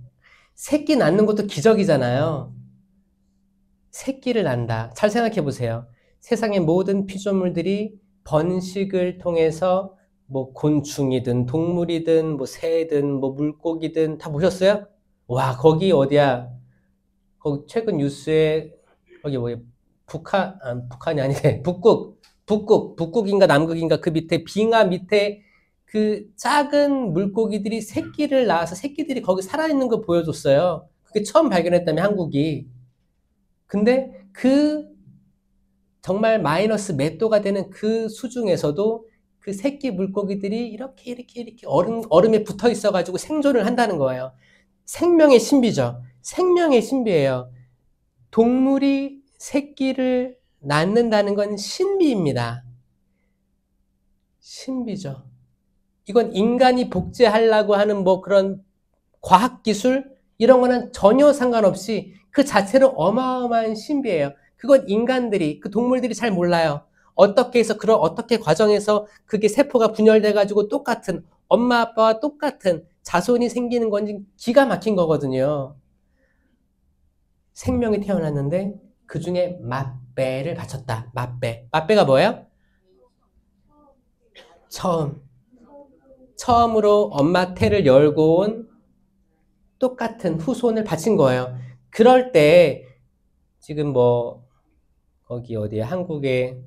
S1: 새끼 낳는 것도 기적이잖아요. 새끼를 낳는다. 잘 생각해 보세요. 세상의 모든 피조물들이 번식을 통해서 뭐 곤충이든 동물이든 뭐 새든 뭐 물고기든 다 보셨어요? 와, 거기 어디야? 거기 최근 뉴스에 거기 뭐야? 북한이 아니네. 북극인가 남극인가 그 밑에 빙하 밑에 그 작은 물고기들이 새끼를 낳아서 새끼들이 거기 살아있는 거 보여줬어요. 그게 처음 발견했다며 한국이. 근데 그 정말 마이너스 몇 도가 되는 그 수중에서도 그 새끼 물고기들이 이렇게 얼음에 붙어 있어가지고 생존을 한다는 거예요. 생명의 신비죠. 생명의 신비예요. 동물이 새끼를 낳는다는 건 신비입니다. 신비죠. 이건 인간이 복제하려고 하는 뭐 그런 과학기술 이런 거는 전혀 상관없이 그 자체로 어마어마한 신비예요. 그건 인간들이 그 동물들이 잘 몰라요. 어떻게 해서 그런 어떻게 과정에서 그게 세포가 분열돼 가지고 똑같은 엄마 아빠와 똑같은 자손이 생기는 건지 기가 막힌 거거든요. 생명이 태어났는데 그 중에 맏배를 바쳤다. 맏배가 뭐예요? 처음으로 엄마 태를 열고 온 똑같은 후손을 바친 거예요. 그럴 때 지금 뭐 거기 어디에 한국에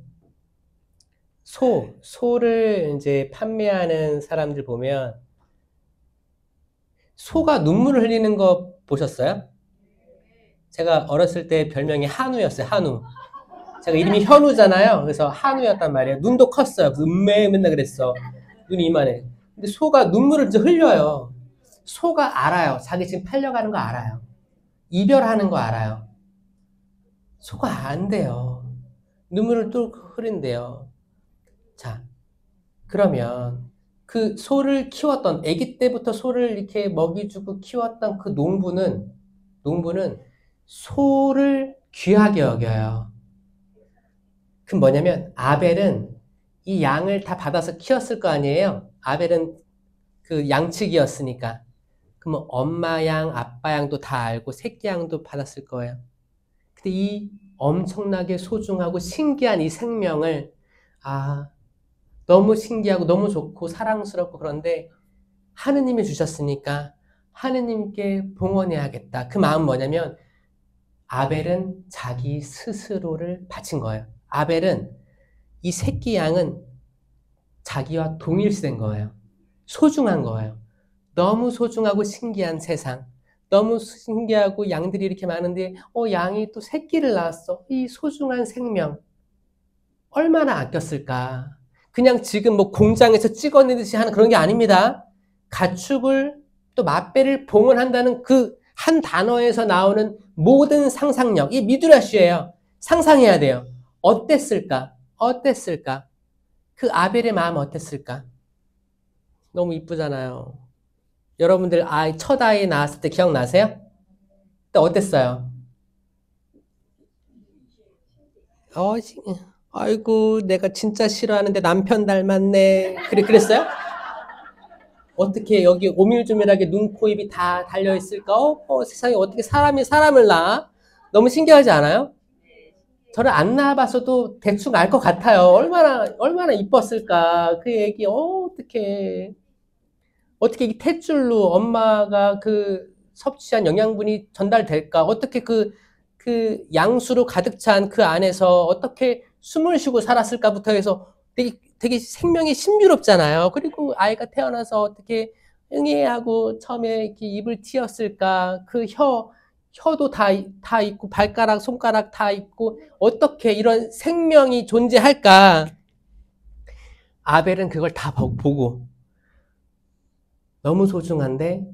S1: 소를 이제 판매하는 사람들 보면 소가 눈물을 흘리는 거 보셨어요? 제가 어렸을 때 별명이 한우였어요. 한우. 제가 이름이 현우잖아요. 그래서 한우였단 말이에요. 눈도 컸어요. 그래서 맨날 그랬어. 눈이 이만해. 근데 소가 눈물을 이제 흘려요. 소가 알아요. 자기 지금 팔려가는 거 알아요. 이별하는 거 알아요. 소가 안 돼요. 눈물을 또 흐린대요. 자, 그러면 그 소를 키웠던, 아기 때부터 소를 이렇게 먹이주고 키웠던 그 농부는 소를 귀하게 여겨요. 그럼 뭐냐면, 아벨은 이 양을 다 받아서 키웠을 거 아니에요? 아벨은 그 양측이었으니까. 그러면 엄마 양, 아빠 양도 다 알고 새끼 양도 받았을 거예요. 근데 이 엄청나게 소중하고 신기한 이 생명을, 너무 신기하고 너무 좋고 사랑스럽고 그런데 하느님이 주셨으니까 하느님께 봉헌해야겠다. 그 마음 뭐냐면 아벨은 자기 스스로를 바친 거예요. 아벨은 이 새끼 양은 자기와 동일시된 거예요. 소중한 거예요. 너무 소중하고 신기한 세상. 너무 신기하고 양들이 이렇게 많은데 양이 또 새끼를 낳았어. 이 소중한 생명. 얼마나 아꼈을까. 그냥 지금 뭐 공장에서 찍어내듯이 하는 그런 게 아닙니다. 가축을 또 맛배를 봉헌한다는 그 한 단어에서 나오는 모든 상상력, 이 미드라시예요. 상상해야 돼요. 어땠을까? 어땠을까? 그 아벨의 마음 어땠을까? 너무 이쁘잖아요. 여러분들 첫 아이 낳았을 때 기억나세요? 그때 어땠어요? 아이고 내가 진짜 싫어하는데 남편 닮았네. 그랬어요? 어떻게 여기 오밀조밀하게 눈, 코, 입이 다 달려있을까? 세상에 어떻게 사람이 사람을 낳아? 너무 신기하지 않아요? 저를 안 낳아봤어도 대충 알 것 같아요. 얼마나 이뻤을까? 그 애기, 어떻게 이 탯줄로 엄마가 그 섭취한 영양분이 전달될까? 어떻게 그 양수로 가득 찬 그 안에서 어떻게 숨을 쉬고 살았을까부터 해서 되게 생명이 신비롭잖아요. 그리고 아이가 태어나서 어떻게 응애하고 처음에 이렇게 입을 틔었을까? 그 혀도 다 있고, 발가락, 손가락 다 있고, 어떻게 이런 생명이 존재할까? 아벨은 그걸 다 보고, 너무 소중한데,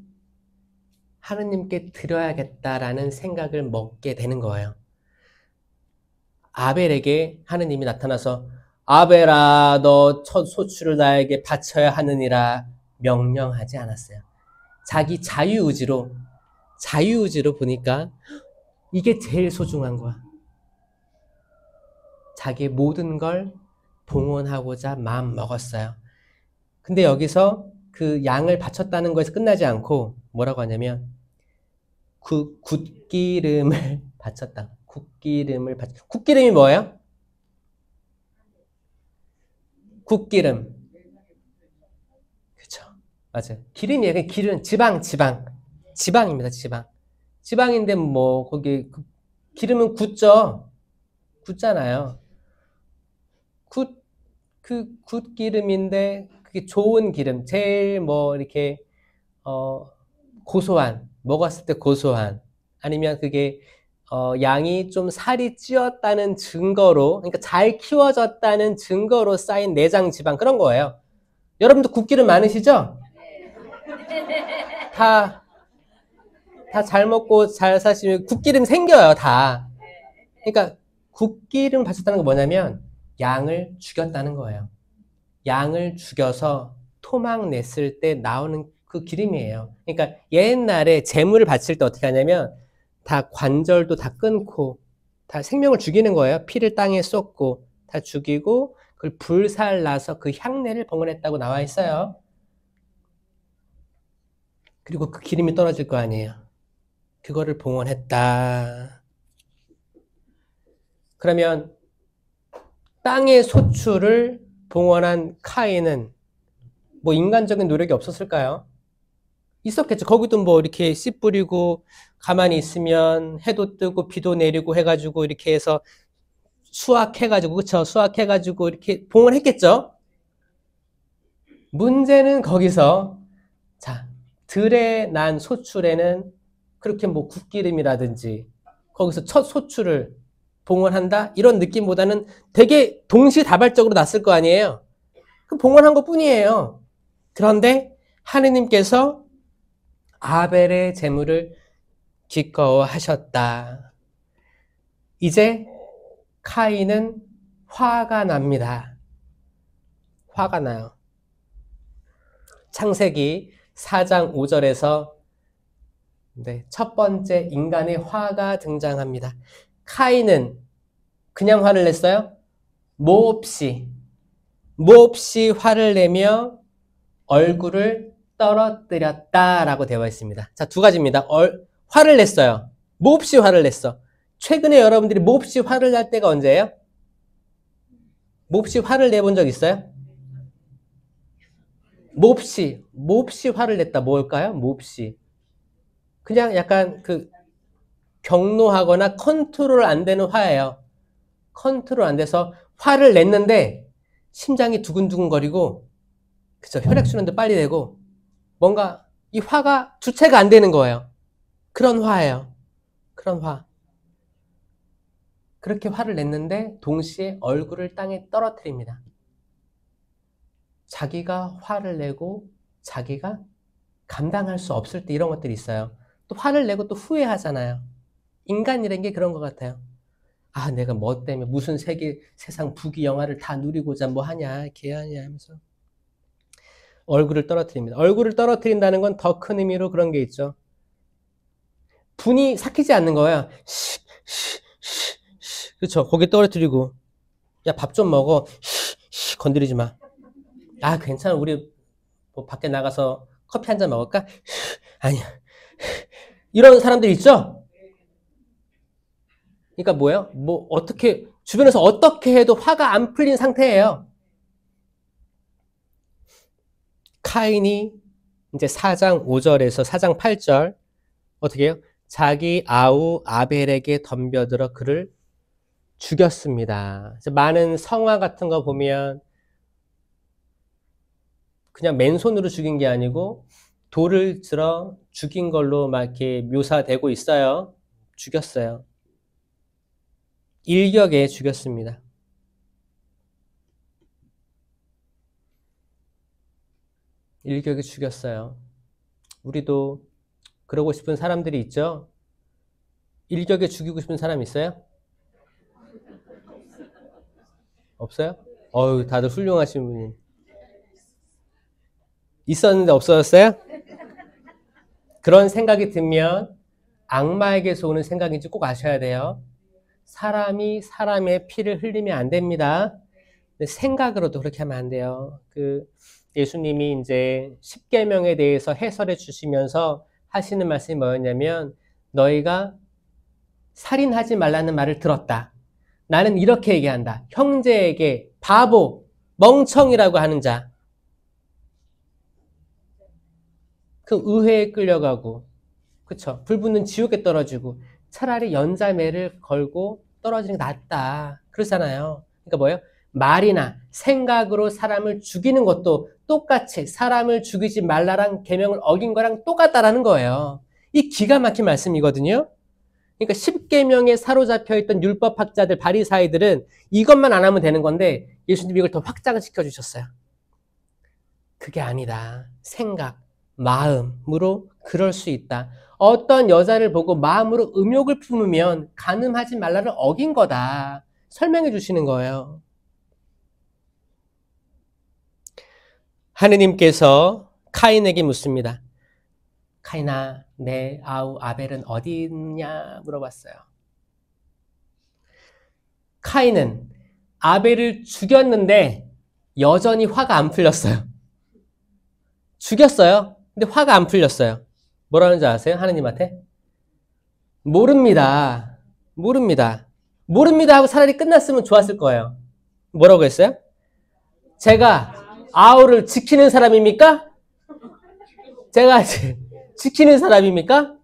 S1: 하느님께 드려야겠다라는 생각을 먹게 되는 거예요. 아벨에게 하느님이 나타나서 아벨아 너 첫 소출을 나에게 바쳐야 하느니라 명령하지 않았어요. 자기 자유의지로 보니까 이게 제일 소중한 거야. 자기의 모든 걸 봉헌하고자 마음 먹었어요. 근데 여기서 그 양을 바쳤다는 거에서 끝나지 않고 뭐라고 하냐면 굿기름을 바쳤다. 굿기름이 뭐예요? 굿기름. 그쵸. 맞아요. 기름이에요. 기름, 지방입니다, 지방. 지방인데 뭐, 거기, 기름은 굳잖아요. 굿기름인데, 그게 좋은 기름. 제일 뭐, 이렇게, 고소한, 먹었을 때 고소한. 아니면 그게, 양이 좀 살이 찌었다는 증거로, 그러니까 잘 키워졌다는 증거로 쌓인 내장 지방, 그런 거예요. 여러분도 굿기름 많으시죠? 다 잘 먹고 잘 사시면 굿기름 생겨요, 다. 그러니까 굿기름 바쳤다는 건 뭐냐면 양을 죽였다는 거예요. 양을 죽여서 토막 냈을 때 나오는 그 기름이에요. 그러니까 옛날에 제물을 바칠 때 어떻게 하냐면 다 관절도 다 끊고 다 생명을 죽이는 거예요. 피를 땅에 쏟고 다 죽이고 그걸 불살라서 그 향내를 봉헌했다고 나와 있어요. 그리고 그 기름이 떨어질 거 아니에요. 그거를 봉헌했다. 그러면 땅의 소출을 봉헌한 카인은 뭐 인간적인 노력이 없었을까요? 있었겠죠. 거기도 뭐 이렇게 씨 뿌리고 가만히 있으면 해도 뜨고 비도 내리고 해가지고 이렇게 해서 수확해가지고 그쵸? 수확해가지고 이렇게 봉헌했겠죠. 문제는 거기서 자 들에 난 소출에는 그렇게 뭐 굿기름이라든지 거기서 첫 소출을 봉헌한다? 이런 느낌보다는 되게 동시다발적으로 났을 거 아니에요. 그 봉헌한 것 뿐이에요. 그런데 하느님께서 아벨의 제물을 기꺼워하셨다. 이제 카인은 화가 납니다. 화가 나요. 창세기 4장 5절에서 첫 번째 인간의 화가 등장합니다. 카인은 그냥 화를 냈어요? 몹시 화를 내며 얼굴을 떨어뜨렸다라고 되어 있습니다. 자, 두 가지입니다. 화를 냈어요. 몹시 화를 냈어. 최근에 여러분들이 몹시 화를 낼 때가 언제예요? 몹시 화를 내본 적 있어요? 몹시 화를 냈다. 뭘까요? 몹시. 그냥 약간 경노하거나 컨트롤 안 되는 화예요. 컨트롤 안 돼서 화를 냈는데 심장이 두근두근거리고, 그쵸? 혈액순환도 빨리 되고, 뭔가 이 화가 주체가 안 되는 거예요. 그런 화예요. 그런 화. 그렇게 화를 냈는데 동시에 얼굴을 땅에 떨어뜨립니다. 자기가 화를 내고 자기가 감당할 수 없을 때 이런 것들이 있어요. 또 화를 내고 또 후회하잖아요. 인간이란 게 그런 것 같아요. 아, 내가 뭐 때문에 무슨 세상 부귀영화를 다 누리고자 뭐 하냐, 개하냐 하면서 얼굴을 떨어뜨립니다. 얼굴을 떨어뜨린다는 건 더 큰 의미로 그런 게 있죠. 분이 삭히지 않는 거예요. 그렇죠. 고개 떨어뜨리고, 야, 밥 좀 먹어. 건드리지 마. 아, 괜찮아. 우리 뭐 밖에 나가서 커피 한 잔 먹을까? 아니야. 이런 사람들 있죠? 그러니까 뭐예요? 주변에서 어떻게 해도 화가 안 풀린 상태예요. 카인이 이제 4장 5절에서 4장 8절, 어떻게 해요? 자기 아우 아벨에게 덤벼들어 그를 죽였습니다. 많은 성화 같은 거 보면 그냥 맨손으로 죽인 게 아니고 돌을 들어 죽인 걸로 막 이렇게 묘사되고 있어요. 죽였어요. 일격에 죽였습니다. 일격에 죽였어요. 우리도 그러고 싶은 사람들이 있죠? 일격에 죽이고 싶은 사람 있어요? 없어요? 어유, 다들 훌륭하신 분이. 있었는데 없어졌어요? 그런 생각이 들면 악마에게서 오는 생각인지 꼭 아셔야 돼요. 사람이 사람의 피를 흘리면 안 됩니다. 생각으로도 그렇게 하면 안 돼요. 예수님이 이제 십계명에 대해서 해설해 주시면서 하시는 말씀이 뭐였냐면, 너희가 살인하지 말라는 말을 들었다. 나는 이렇게 얘기한다. 형제에게 바보, 멍청이라고 하는 자, 그 의회에 끌려가고, 그쵸? 불붙는 지옥에 떨어지고, 차라리 연자매를 걸고 떨어지는 게 낫다. 그러잖아요. 그러니까 뭐예요? 말이나 생각으로 사람을 죽이는 것도 똑같이 사람을 죽이지 말라랑 계명을 어긴 거랑 똑같다라는 거예요. 이 기가 막힌 말씀이거든요. 그러니까 십계명에 사로잡혀 있던 율법학자들, 바리사이들은 이것만 안 하면 되는 건데 예수님이 이걸 더 확장을 시켜주셨어요. 그게 아니다. 생각, 마음으로 그럴 수 있다. 어떤 여자를 보고 마음으로 음욕을 품으면 간음하지 말라를 어긴 거다. 설명해 주시는 거예요. 하느님께서 카인에게 묻습니다. 카인아, 내 아우 아벨은 어디 있냐 물어봤어요. 카인은 아벨을 죽였는데 여전히 화가 안 풀렸어요. 죽였어요. 근데 화가 안 풀렸어요. 뭐라는지 아세요? 하느님한테? 모릅니다. 하고 차라리 끝났으면 좋았을 거예요. 뭐라고 했어요? 제가 아우를 지키는 사람입니까? 제가 지키는 사람입니까?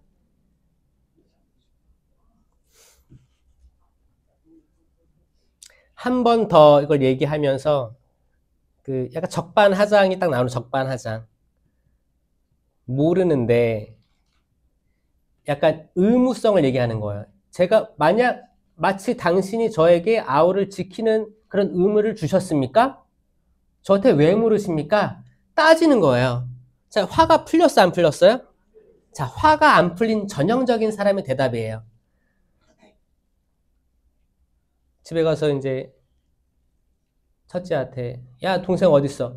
S1: 한 번 더 이걸 얘기하면서 약간 적반하장이 딱 나오는 적반하장. 모르는데 약간 의무성을 얘기하는 거예요. 제가 만약 마치 당신이 저에게 아우를 지키는 그런 의무를 주셨습니까? 저한테 왜 물으십니까? 따지는 거예요. 자, 화가 풀렸어, 안 풀렸어요? 자, 화가 안 풀린 전형적인 사람의 대답이에요. 집에 가서 이제 첫째한테, 야, 동생 어딨어?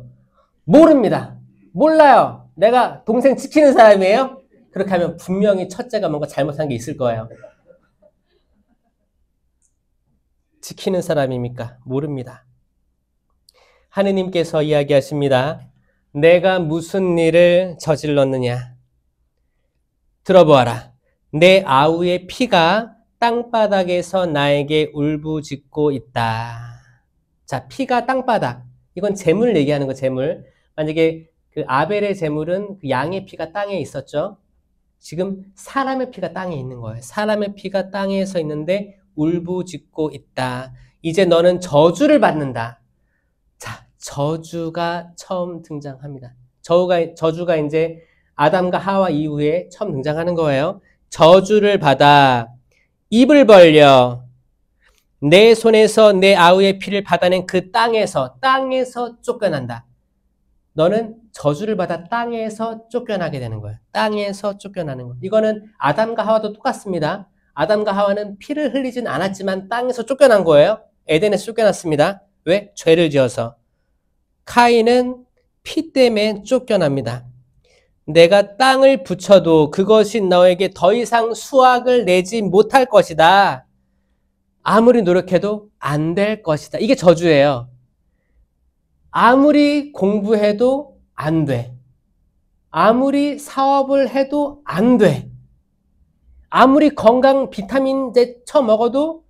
S1: 모릅니다. 몰라요. 내가 동생 지키는 사람이에요? 그렇게 하면 분명히 첫째가 뭔가 잘못한 게 있을 거예요. 지키는 사람입니까? 모릅니다. 하느님께서 이야기하십니다. 내가 무슨 일을 저질렀느냐? 들어보아라. 내 아우의 피가 땅바닥에서 나에게 울부짖고 있다. 자, 피가 땅바닥. 이건 재물 얘기하는 거, 재물. 만약에 그 아벨의 재물은 그 양의 피가 땅에 있었죠. 지금 사람의 피가 땅에 있는 거예요. 사람의 피가 땅에서 있는데 울부짖고 있다. 이제 너는 저주를 받는다. 자, 저주가 처음 등장합니다. 저주가 이제 아담과 하와 이후에 처음 등장하는 거예요. 저주를 받아 입을 벌려 내 손에서 내 아우의 피를 받아낸 그 땅에서 쫓겨난다. 너는 저주를 받아 땅에서 쫓겨나게 되는 거예요. 땅에서 쫓겨나는 거. 이거는 아담과 하와도 똑같습니다. 아담과 하와는 피를 흘리진 않았지만 땅에서 쫓겨난 거예요. 에덴에서 쫓겨났습니다. 왜? 죄를 지어서. 카인은 피 때문에 쫓겨납니다. 내가 땅을 붙여도 그것이 너에게 더 이상 수확을 내지 못할 것이다. 아무리 노력해도 안 될 것이다. 이게 저주예요. 아무리 공부해도 안 돼. 아무리 사업을 해도 안 돼. 아무리 건강 비타민제 쳐먹어도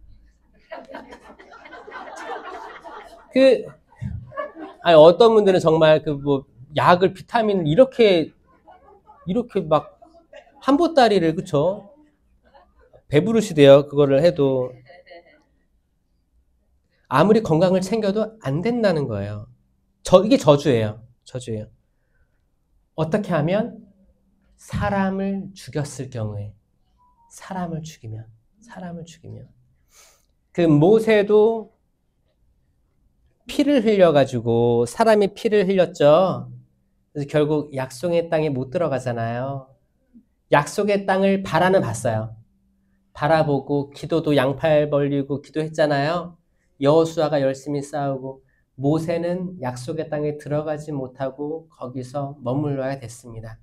S1: 아니 어떤 분들은 정말 약을 비타민을 이렇게 막 한 보따리를 그쵸? 배부르시대요. 그거를 해도 아무리 건강을 챙겨도 안 된다는 거예요. 이게 저주예요. 저주예요. 어떻게 하면 사람을 죽였을 경우에 사람을 죽이면 그 모세도 피를 흘려가지고 사람이 피를 흘렸죠. 그래서 결국 약속의 땅에 못 들어가잖아요. 약속의 땅을 바라는 봤어요. 바라보고 기도도 양팔 벌리고 기도했잖아요. 여호수아가 열심히 싸우고 모세는 약속의 땅에 들어가지 못하고 거기서 머물러야 됐습니다.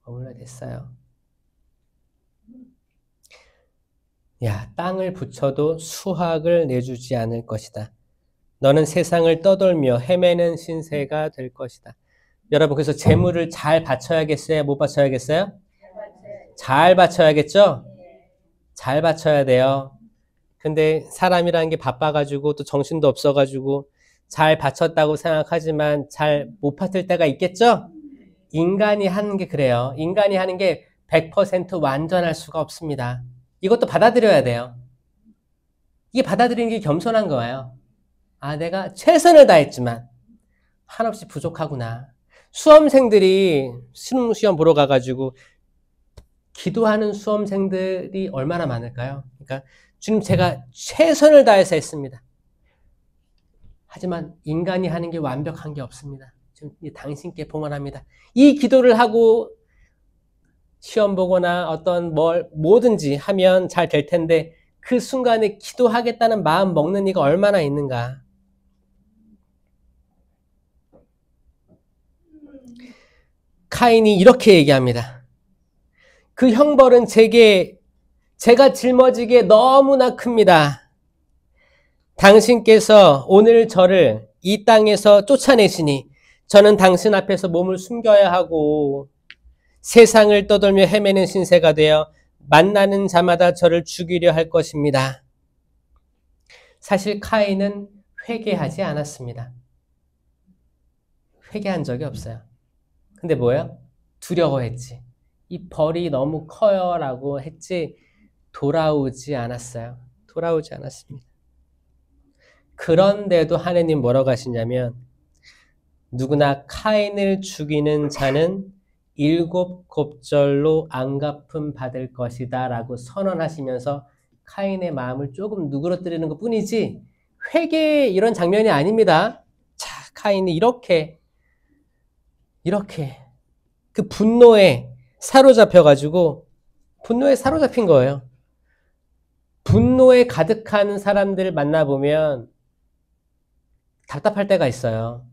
S1: 머물러야 됐어요. 야, 땅을 붙여도 수확을 내주지 않을 것이다. 너는 세상을 떠돌며 헤매는 신세가 될 것이다. 여러분, 그래서 재물을 잘 바쳐야겠어요? 못 바쳐야겠어요? 잘 바쳐야겠죠? 잘 바쳐야 돼요. 근데 사람이라는 게 바빠가지고 또 정신도 없어가지고 잘 바쳤다고 생각하지만 잘 못 바칠 때가 있겠죠? 인간이 하는 게 그래요. 인간이 하는 게 100% 완전할 수가 없습니다. 이것도 받아들여야 돼요. 이게 받아들이는 게 겸손한 거예요. 아, 내가 최선을 다했지만 한없이 부족하구나. 수험생들이 수능시험 보러 가가지고 기도하는 수험생들이 얼마나 많을까요? 그러니까 주님 제가 최선을 다해서 했습니다. 하지만 인간이 하는 게 완벽한 게 없습니다. 지금 당신께 봉헌합니다. 이 기도를 하고 시험 보거나 어떤 뭐든지 하면 잘 될 텐데 그 순간에 기도하겠다는 마음 먹는 이가 얼마나 있는가. 카인이 이렇게 얘기합니다. 그 형벌은 제가 짊어지기에 너무나 큽니다. 당신께서 오늘 저를 이 땅에서 쫓아내시니 저는 당신 앞에서 몸을 숨겨야 하고 세상을 떠돌며 헤매는 신세가 되어 만나는 자마다 저를 죽이려 할 것입니다. 사실 카인은 회개하지 않았습니다. 회개한 적이 없어요. 근데 뭐예요? 두려워했지. 이 벌이 너무 커요 라고 했지 돌아오지 않았어요. 돌아오지 않았습니다. 그런데도 하느님 뭐라고 하시냐면 누구나 카인을 죽이는 자는 7 곱절로 안갚음 받을 것이다 라고 선언하시면서 카인의 마음을 조금 누그러뜨리는 것 뿐이지 회개 이런 장면이 아닙니다. 자, 카인이 이렇게 그 분노에 사로잡혀가지고 분노에 사로잡힌 거예요. 분노에 가득한 사람들 만나보면 답답할 때가 있어요.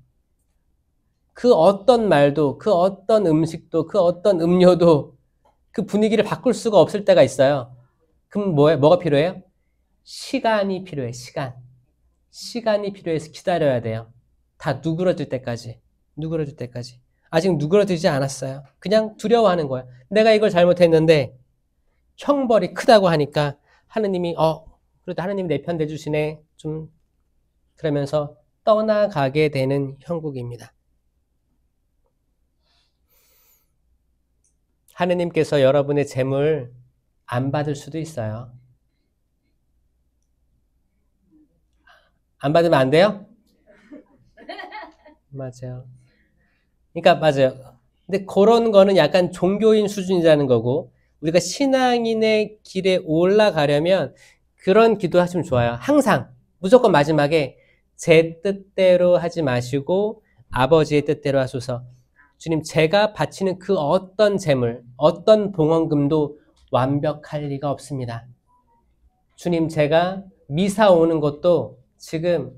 S1: 그 어떤 말도, 그 어떤 음식도, 그 어떤 음료도 그 분위기를 바꿀 수가 없을 때가 있어요. 그럼 뭐가 필요해요? 시간이 필요해, 시간. 시간이 필요해서 기다려야 돼요. 다 누그러질 때까지. 아직 누그러지지 않았어요. 그냥 두려워하는 거예요. 내가 이걸 잘못했는데 형벌이 크다고 하니까 하느님이 그래도 하느님이 내 편 돼주시네. 좀 그러면서 떠나가게 되는 형국입니다. 하느님께서 여러분의 재물 안 받을 수도 있어요. 안 받으면 안 돼요? 맞아요. 그러니까 맞아요. 근데 그런 거는 약간 종교인 수준이라는 거고 우리가 신앙인의 길에 올라가려면 그런 기도하시면 좋아요. 항상 무조건 마지막에 제 뜻대로 하지 마시고 아버지의 뜻대로 하소서. 주님, 제가 바치는 그 어떤 재물, 어떤 봉헌금도 완벽할 리가 없습니다. 주님, 제가 미사 오는 것도 지금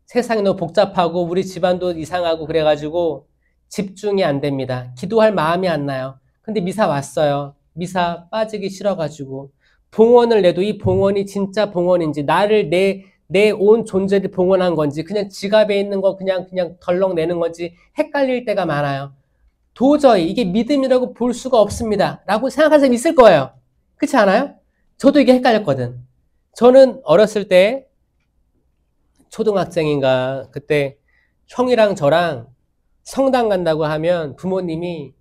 S1: 세상이 너무 복잡하고 우리 집안도 이상하고 그래가지고 집중이 안 됩니다. 기도할 마음이 안 나요. 근데 미사 왔어요. 미사 빠지기 싫어가지고 봉헌을 내도 이 봉헌이 진짜 봉헌인지 나를 내 온 존재를 봉헌한 건지 그냥 지갑에 있는 거 그냥 덜렁 내는 건지 헷갈릴 때가 많아요. 도저히 이게 믿음이라고 볼 수가 없습니다. 라고 생각하는 사람이 있을 거예요. 그렇지 않아요? 저도 이게 헷갈렸거든. 저는 어렸을 때 초등학생인가 그때 형이랑 저랑 성당 간다고 하면 부모님이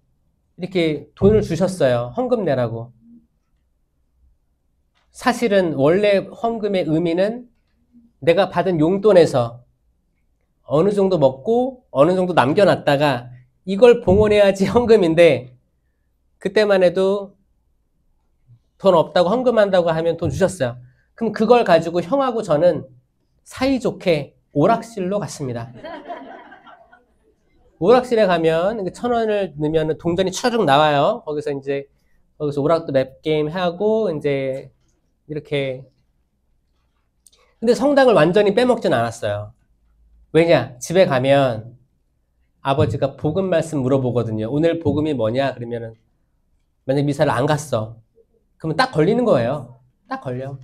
S1: 이렇게 돈을 주셨어요. 헌금 내라고. 사실은 원래 헌금의 의미는 내가 받은 용돈에서 어느 정도 먹고 어느 정도 남겨놨다가 이걸 봉헌해야지 헌금인데 그때만 해도 돈 없다고 헌금한다고 하면 돈 주셨어요. 그럼 그걸 가지고 형하고 저는 사이좋게 오락실로 갔습니다. 오락실에 가면 1,000원을 넣으면 동전이 추르륵 나와요. 거기서 오락도 몇 게임 하고 이제 이렇게. 근데 성당을 완전히 빼먹진 않았어요. 왜냐? 집에 가면 아버지가 복음 말씀 물어보거든요. 오늘 복음이 뭐냐? 그러면은 만약 미사를 안 갔어. 그러면 딱 걸리는 거예요. 딱 걸려.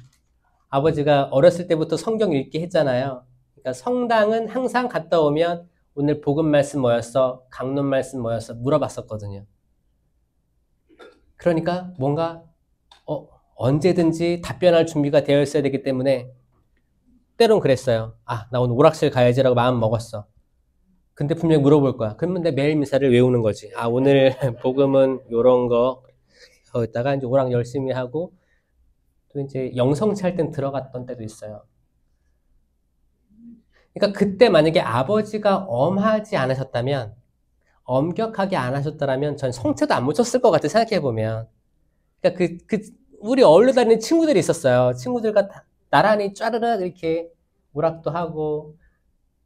S1: 아버지가 어렸을 때부터 성경 읽기 했잖아요. 그러니까 성당은 항상 갔다 오면 오늘 복음 말씀 뭐였어? 강론 말씀 뭐였어? 물어봤었거든요. 그러니까 뭔가 언제든지 답변할 준비가 되어 있어야 되기 때문에 때론 그랬어요. 나 오늘 오락실 가야지라고 마음 먹었어. 근데 분명히 물어볼 거야. 그러면 내 매일 미사를 외우는 거지. 오늘 복음은 요런 거 거기다가 이제 오락 열심히 하고 또 이제 영성치 할 땐 들어갔던 때도 있어요. 그러니까 그때 만약에 아버지가 엄하지 않으셨다면 엄격하게 안 하셨더라면 전 성체도 안 묻혔을 것 같아 생각해보면. 그러니까 우리 어울려 다니는 친구들이 있었어요. 친구들과 나란히 짜르르 이렇게 오락도 하고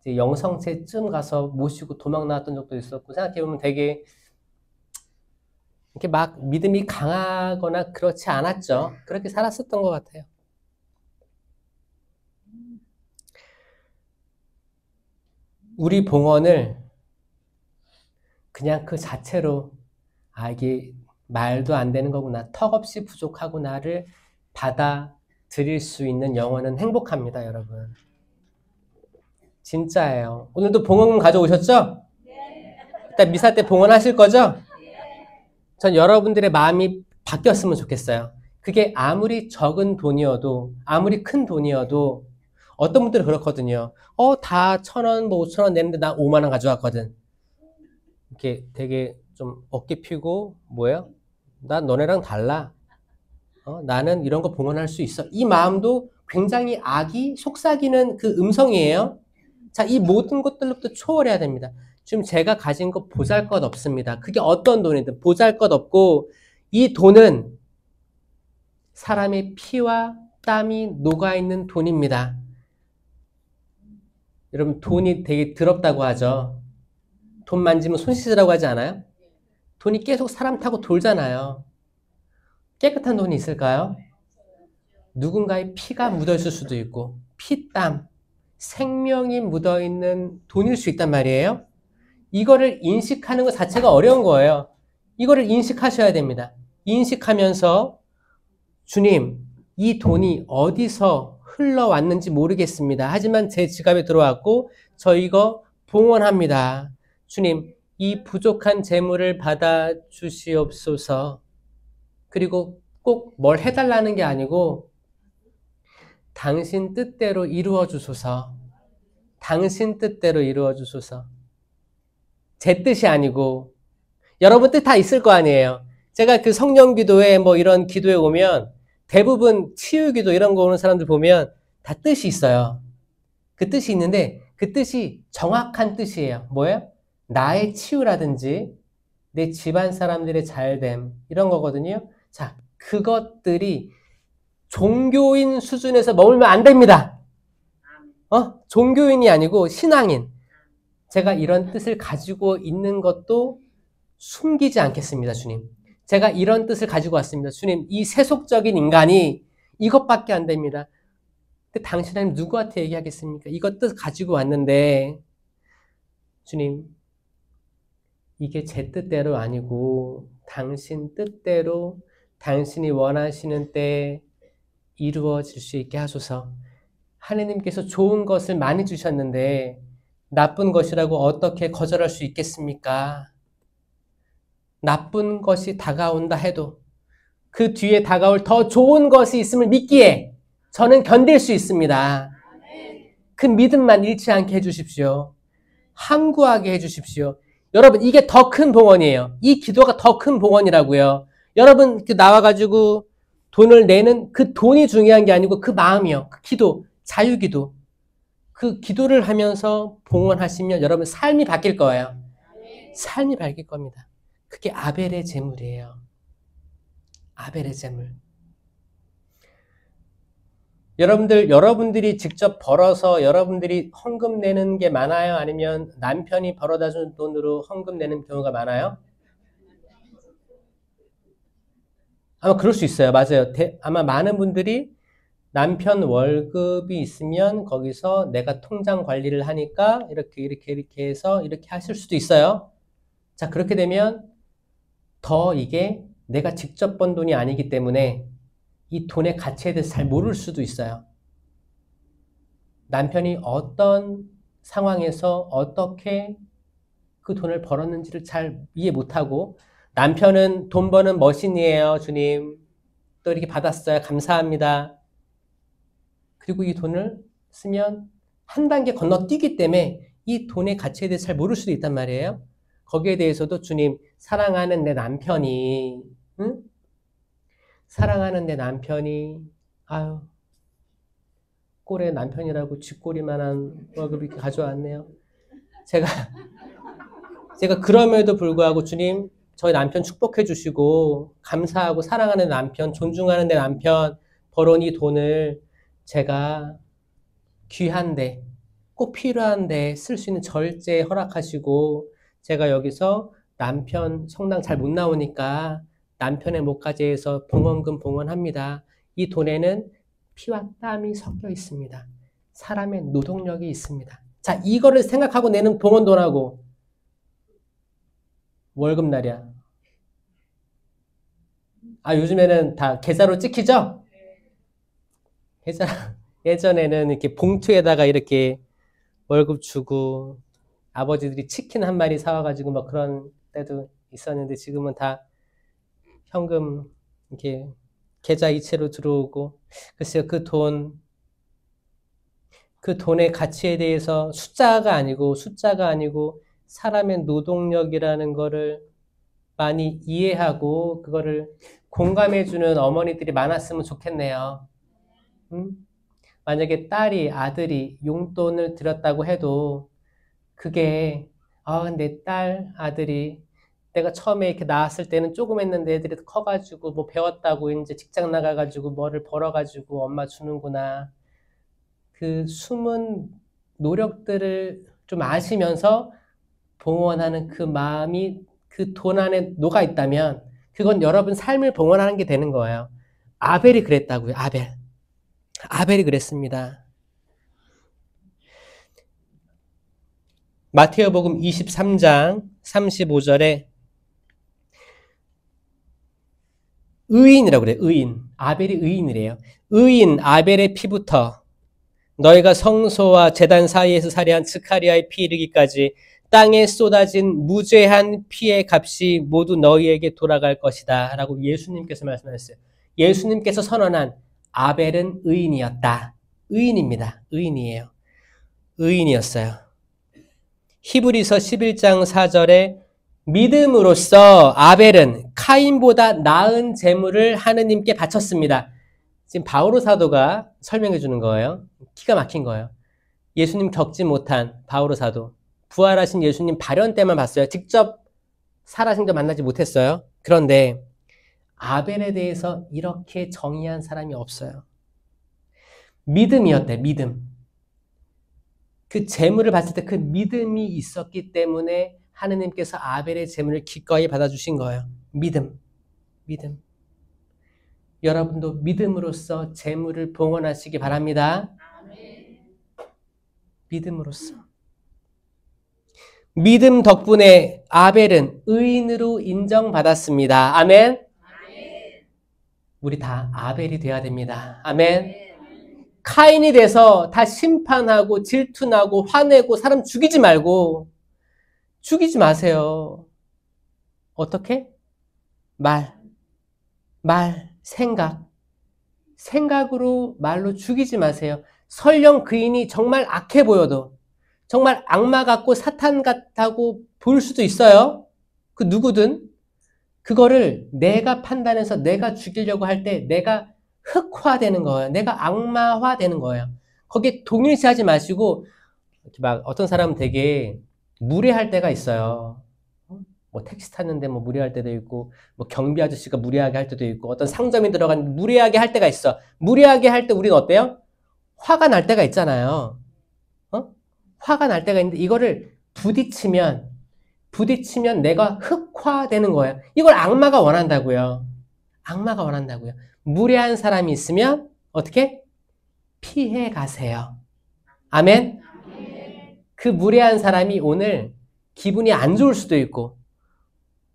S1: 이제 영성체쯤 가서 모시고 도망 나왔던 적도 있었고 생각해보면 되게 이렇게 막 믿음이 강하거나 그렇지 않았죠. 그렇게 살았었던 것 같아요. 우리 봉헌을 그냥 그 자체로 이게 말도 안 되는 거구나. 턱없이 부족하구나를 받아들일 수 있는 영혼은 행복합니다, 여러분. 진짜예요. 오늘도 봉헌금 가져오셨죠? 일단 미사 때 봉헌하실 거죠? 전 여러분들의 마음이 바뀌었으면 좋겠어요. 그게 아무리 적은 돈이어도 아무리 큰 돈이어도 어떤 분들은 그렇거든요. 다 1,000원, 5,000원 내는데 나 5만 원 가져왔거든. 이렇게 되게 좀 어깨 피고 뭐예요? 난 너네랑 달라. 나는 이런 거 봉헌할 수 있어. 이 마음도 굉장히 악이 속삭이는 그 음성이에요. 자, 이 모든 것들로부터 초월해야 됩니다. 지금 제가 가진 거 보잘것없습니다. 그게 어떤 돈이든 보잘것없고 이 돈은 사람의 피와 땀이 녹아있는 돈입니다. 여러분, 돈이 되게 더럽다고 하죠. 돈 만지면 손 씻으라고 하지 않아요? 돈이 계속 사람 타고 돌잖아요. 깨끗한 돈이 있을까요? 누군가의 피가 묻어있을 수도 있고, 피땀, 생명이 묻어있는 돈일 수 있단 말이에요. 이거를 인식하는 것 자체가 어려운 거예요. 이거를 인식하셔야 됩니다. 인식하면서 주님, 이 돈이 어디서 흘러왔는지 모르겠습니다. 하지만 제 지갑에 들어왔고 저 이거 봉헌합니다. 주님, 이 부족한 재물을 받아 주시옵소서. 그리고 꼭 뭘 해달라는 게 아니고 당신 뜻대로 이루어 주소서. 당신 뜻대로 이루어 주소서. 제 뜻이 아니고 여러분 뜻 다 있을 거 아니에요. 제가 그 성령기도에 뭐 이런 기도에 오면 대부분 치유기도 이런 거 오는 사람들 보면 다 뜻이 있어요. 그 뜻이 있는데 그 뜻이 정확한 뜻이에요. 뭐예요? 나의 치유라든지 내 집안 사람들의 잘됨 이런 거거든요. 자, 그것들이 종교인 수준에서 머물면 안 됩니다. 종교인이 아니고 신앙인. 제가 이런 뜻을 가지고 있는 것도 숨기지 않겠습니다, 주님. 제가 이런 뜻을 가지고 왔습니다. 주님, 이 세속적인 인간이 이것밖에 안 됩니다. 근데 당신은 누구한테 얘기하겠습니까? 이것 뜻 가지고 왔는데, 주님, 이게 제 뜻대로 아니고 당신 뜻대로 당신이 원하시는 때에 이루어질 수 있게 하소서. 하느님께서 좋은 것을 많이 주셨는데 나쁜 것이라고 어떻게 거절할 수 있겠습니까? 나쁜 것이 다가온다 해도 그 뒤에 다가올 더 좋은 것이 있음을 믿기에 저는 견딜 수 있습니다. 그 믿음만 잃지 않게 해주십시오. 항구하게 해주십시오. 여러분, 이게 더 큰 봉헌이에요. 이 기도가 더 큰 봉헌이라고요. 여러분 나와가지고 돈을 내는 그 돈이 중요한 게 아니고 그 마음이요. 그 기도, 자유기도. 그 기도를 하면서 봉헌하시면 여러분 삶이 바뀔 거예요. 삶이 바뀔 겁니다. 그게 아벨의 제물이에요. 아벨의 제물. 여러분들이 직접 벌어서 여러분들이 헌금 내는 게 많아요? 아니면 남편이 벌어다 준 돈으로 헌금 내는 경우가 많아요? 아마 그럴 수 있어요. 맞아요. 아마 많은 분들이 남편 월급이 있으면 거기서 내가 통장 관리를 하니까 이렇게 해서 이렇게 하실 수도 있어요. 자, 그렇게 되면 더 이게 내가 직접 번 돈이 아니기 때문에 이 돈의 가치에 대해서 잘 모를 수도 있어요. 남편이 어떤 상황에서 어떻게 그 돈을 벌었는지를 잘 이해 못하고 남편은 돈 버는 머신이에요. 주님. 또 이렇게 받았어요. 감사합니다. 그리고 이 돈을 쓰면 한 단계 건너뛰기 때문에 이 돈의 가치에 대해서 잘 모를 수도 있단 말이에요. 거기에 대해서도 주님, 사랑하는 내 남편이, 응? 사랑하는 내 남편이, 아유, 꼴에 남편이라고 쥐꼬리만한 월급을 이렇게 가져왔네요. 제가 그럼에도 불구하고 주님, 저희 남편 축복해 주시고, 감사하고 사랑하는 남편, 존중하는 내 남편, 벌어온 이 돈을 제가 귀한데, 꼭 필요한데 쓸 수 있는 절제에 허락하시고, 제가 여기서 남편 성당 잘 못 나오니까 남편의 목까지 해서 봉헌금 봉헌합니다. 이 돈에는 피와 땀이 섞여 있습니다. 사람의 노동력이 있습니다. 자, 이거를 생각하고 내는 봉헌돈하고 월급날이야. 아, 요즘에는 다 계좌로 찍히죠? 계좌, 예전에는 이렇게 봉투에다가 이렇게 월급 주고 아버지들이 치킨 한 마리 사와가지고 막 그런 때도 있었는데 지금은 다 현금 이렇게 계좌 이체로 들어오고 글쎄요 그 돈의 가치에 대해서 숫자가 아니고 사람의 노동력이라는 거를 많이 이해하고 그거를 공감해주는 어머니들이 많았으면 좋겠네요. 만약에 딸이 아들이 용돈을 드렸다고 해도 그게 내 딸 아들이 내가 처음에 이렇게 나왔을 때는 조그맸는데 애들이 커가지고 뭐 배웠다고 이제 직장 나가가지고 뭐를 벌어가지고 엄마 주는구나. 그 숨은 노력들을 좀 아시면서 봉헌하는 그 마음이 그 돈 안에 녹아 있다면 그건 여러분 삶을 봉헌하는 게 되는 거예요. 아벨이 그랬다고요. 아벨이 그랬습니다. 마태오복음 23장 35절에 의인이라고 그래요. 의인. 아벨이 의인이래요. 의인 아벨의 피부터 너희가 성소와 제단 사이에서 살해한 스가랴의 피 이르기까지 땅에 쏟아진 무죄한 피의 값이 모두 너희에게 돌아갈 것이다 라고 예수님께서 말씀하셨어요. 예수님께서 선언한 아벨은 의인이었다. 의인입니다. 의인이에요. 의인이었어요. 히브리서 11장 4절에 믿음으로써 아벨은 카인보다 나은 제물을 하느님께 바쳤습니다. 지금 바오로 사도가 설명해 주는 거예요. 기가 막힌 거예요. 예수님 겪지 못한 바오로 사도. 부활하신 예수님 발현 때만 봤어요. 직접 살아생전 만나지 못했어요. 그런데 아벨에 대해서 이렇게 정의한 사람이 없어요. 믿음이었대, 믿음. 그 제물을 봤을 때 그 믿음이 있었기 때문에 하느님께서 아벨의 제물을 기꺼이 받아주신 거예요. 믿음. 여러분도 믿음으로써 제물을 봉헌하시기 바랍니다. 믿음으로써. 믿음 덕분에 아벨은 의인으로 인정받았습니다. 아멘. 우리 다 아벨이 돼야 됩니다. 아멘. 카인이 돼서 다 심판하고 질투나고 화내고 사람 죽이지 말고 죽이지 마세요. 어떻게? 생각으로 말로 죽이지 마세요. 설령 그인이 정말 악해 보여도 정말 악마 같고 사탄 같다고 보일 수도 있어요. 그 누구든 그거를 내가 판단해서 내가 죽이려고 할 때 내가 흑화되는 거예요. 내가 악마화되는 거예요. 거기에 동일시하지 마시고 막 어떤 사람은 되게 무례할 때가 있어요. 뭐 택시 탔는데 뭐 무례할 때도 있고 뭐 경비 아저씨가 무례하게 할 때도 있고 어떤 상점에 들어간 무례하게 할 때가 있어. 무례하게 할 때 우리는 어때요? 화가 날 때가 있잖아요. 화가 날 때가 있는데 이거를 부딪히면 내가 흑화되는 거예요. 이걸 악마가 원한다고요. 무례한 사람이 있으면 어떻게? 피해 가세요. 아멘? 그 무례한 사람이 오늘 기분이 안 좋을 수도 있고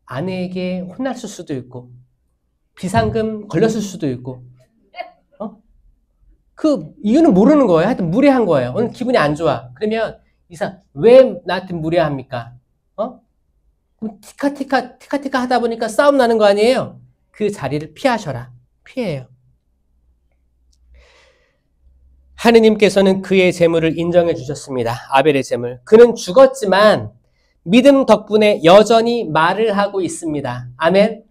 S1: 아내에게 혼났을 수도 있고 비상금 걸렸을 수도 있고 그 이유는 모르는 거예요. 하여튼 무례한 거예요. 오늘 기분이 안 좋아. 그러면 이 사람 왜 나한테 무례합니까? 그럼 티카티카 하다 보니까 싸움 나는 거 아니에요? 그 자리를 피하셔라. 피해요. 하느님께서는 그의 재물을 인정해 주셨습니다. 아벨의 재물. 그는 죽었지만 믿음 덕분에 여전히 말을 하고 있습니다. 아멘.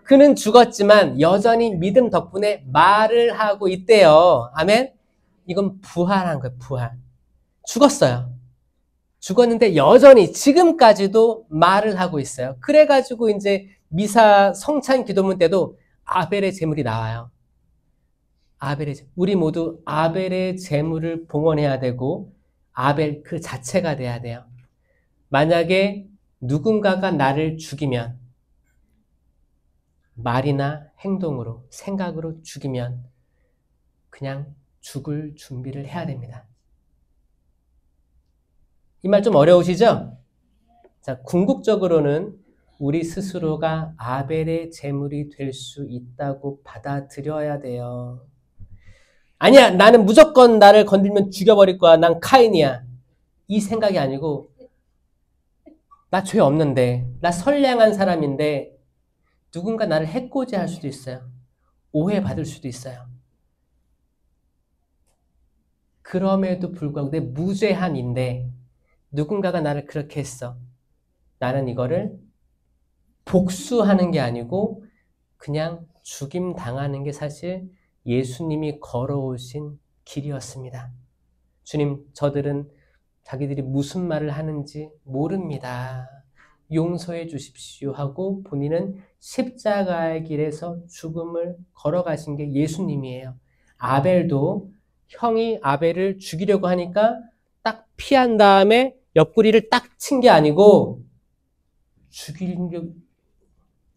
S1: 그는 죽었지만 여전히 믿음 덕분에 말을 하고 있대요. 아멘. 이건 부활한 거예요. 부활. 죽었는데 여전히 지금까지도 말을 하고 있어요. 그래가지고 이제 미사 성찬 기도문 때도 아벨의 제물이 나와요. 우리 모두 아벨의 제물을 봉헌해야 되고 아벨 그 자체가 돼야 돼요. 만약에 누군가가 나를 죽이면 말이나 행동으로 생각으로 죽이면 그냥 죽을 준비를 해야 됩니다. 이 말 좀 어려우시죠? 자, 궁극적으로는 우리 스스로가 아벨의 제물이 될 수 있다고 받아들여야 돼요. 아니야, 나는 무조건 나를 건들면 죽여버릴 거야. 난 카인이야. 이 생각이 아니고 나 죄 없는데, 나 선량한 사람인데 누군가 나를 해코지 할 수도 있어요. 오해받을 수도 있어요. 그럼에도 불구하고 내 무죄함인데 누군가가 나를 그렇게 했어. 나는 이거를 복수하는 게 아니고 그냥 죽임 당하는 게 사실 예수님이 걸어오신 길이었습니다. 주님, 저들은 자기들이 무슨 말을 하는지 모릅니다. 용서해 주십시오 하고 본인은 십자가의 길에서 죽음을 걸어가신 게 예수님이에요. 아벨도 형이 아벨을 죽이려고 하니까 딱 피한 다음에 옆구리를 딱 친 게 아니고 죽이려고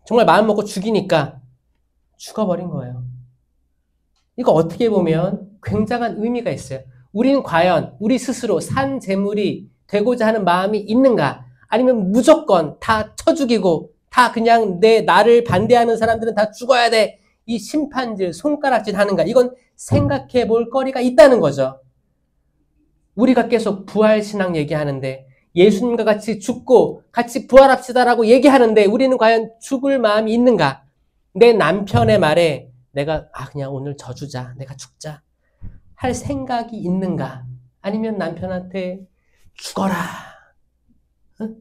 S1: 정말 마음 먹고 죽이니까 죽어버린 거예요. 이거 어떻게 보면 굉장한 의미가 있어요. 우리는 과연 우리 스스로 산 제물이 되고자 하는 마음이 있는가? 아니면 무조건 다 쳐 죽이고 다 그냥 나를 반대하는 사람들은 다 죽어야 돼. 이 심판질, 손가락질 하는가? 이건 생각해 볼 거리가 있다는 거죠. 우리가 계속 부활신앙 얘기하는데 예수님과 같이 죽고 같이 부활합시다라고 얘기하는데 우리는 과연 죽을 마음이 있는가? 내 남편의 말에 내가 그냥 오늘 져주자, 내가 죽자 할 생각이 있는가? 아니면 남편한테 죽어라, 응?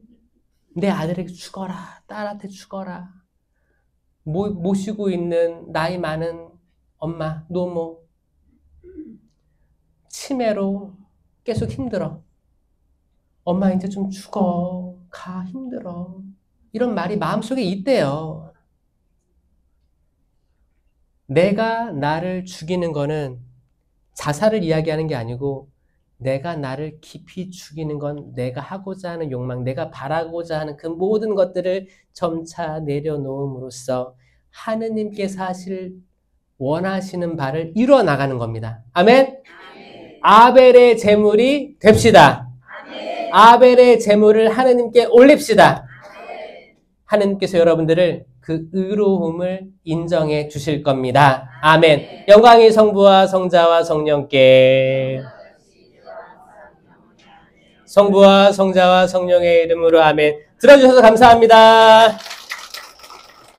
S1: 내 아들에게 죽어라, 딸한테 죽어라, 모시고 있는 나이 많은 엄마, 노모 치매로 계속 힘들어, 엄마 이제 좀 죽어, 가, 힘들어, 이런 말이 마음속에 있대요. 내가 나를 죽이는 거는 자살을 이야기하는 게 아니고 내가 나를 깊이 죽이는 건 내가 하고자 하는 욕망, 내가 바라고자 하는 그 모든 것들을 점차 내려놓음으로써 하느님께서 하실 원하시는 바를 이루어 나가는 겁니다. 아멘? 아벨의 제물이 됩시다. 아벨의 제물을 하느님께 올립시다. 하느님께서 여러분들을 그 의로움을 인정해 주실 겁니다. 아멘. 영광이 성부와 성자와 성령께, 성부와 성자와 성령의 이름으로 아멘. 들어주셔서 감사합니다.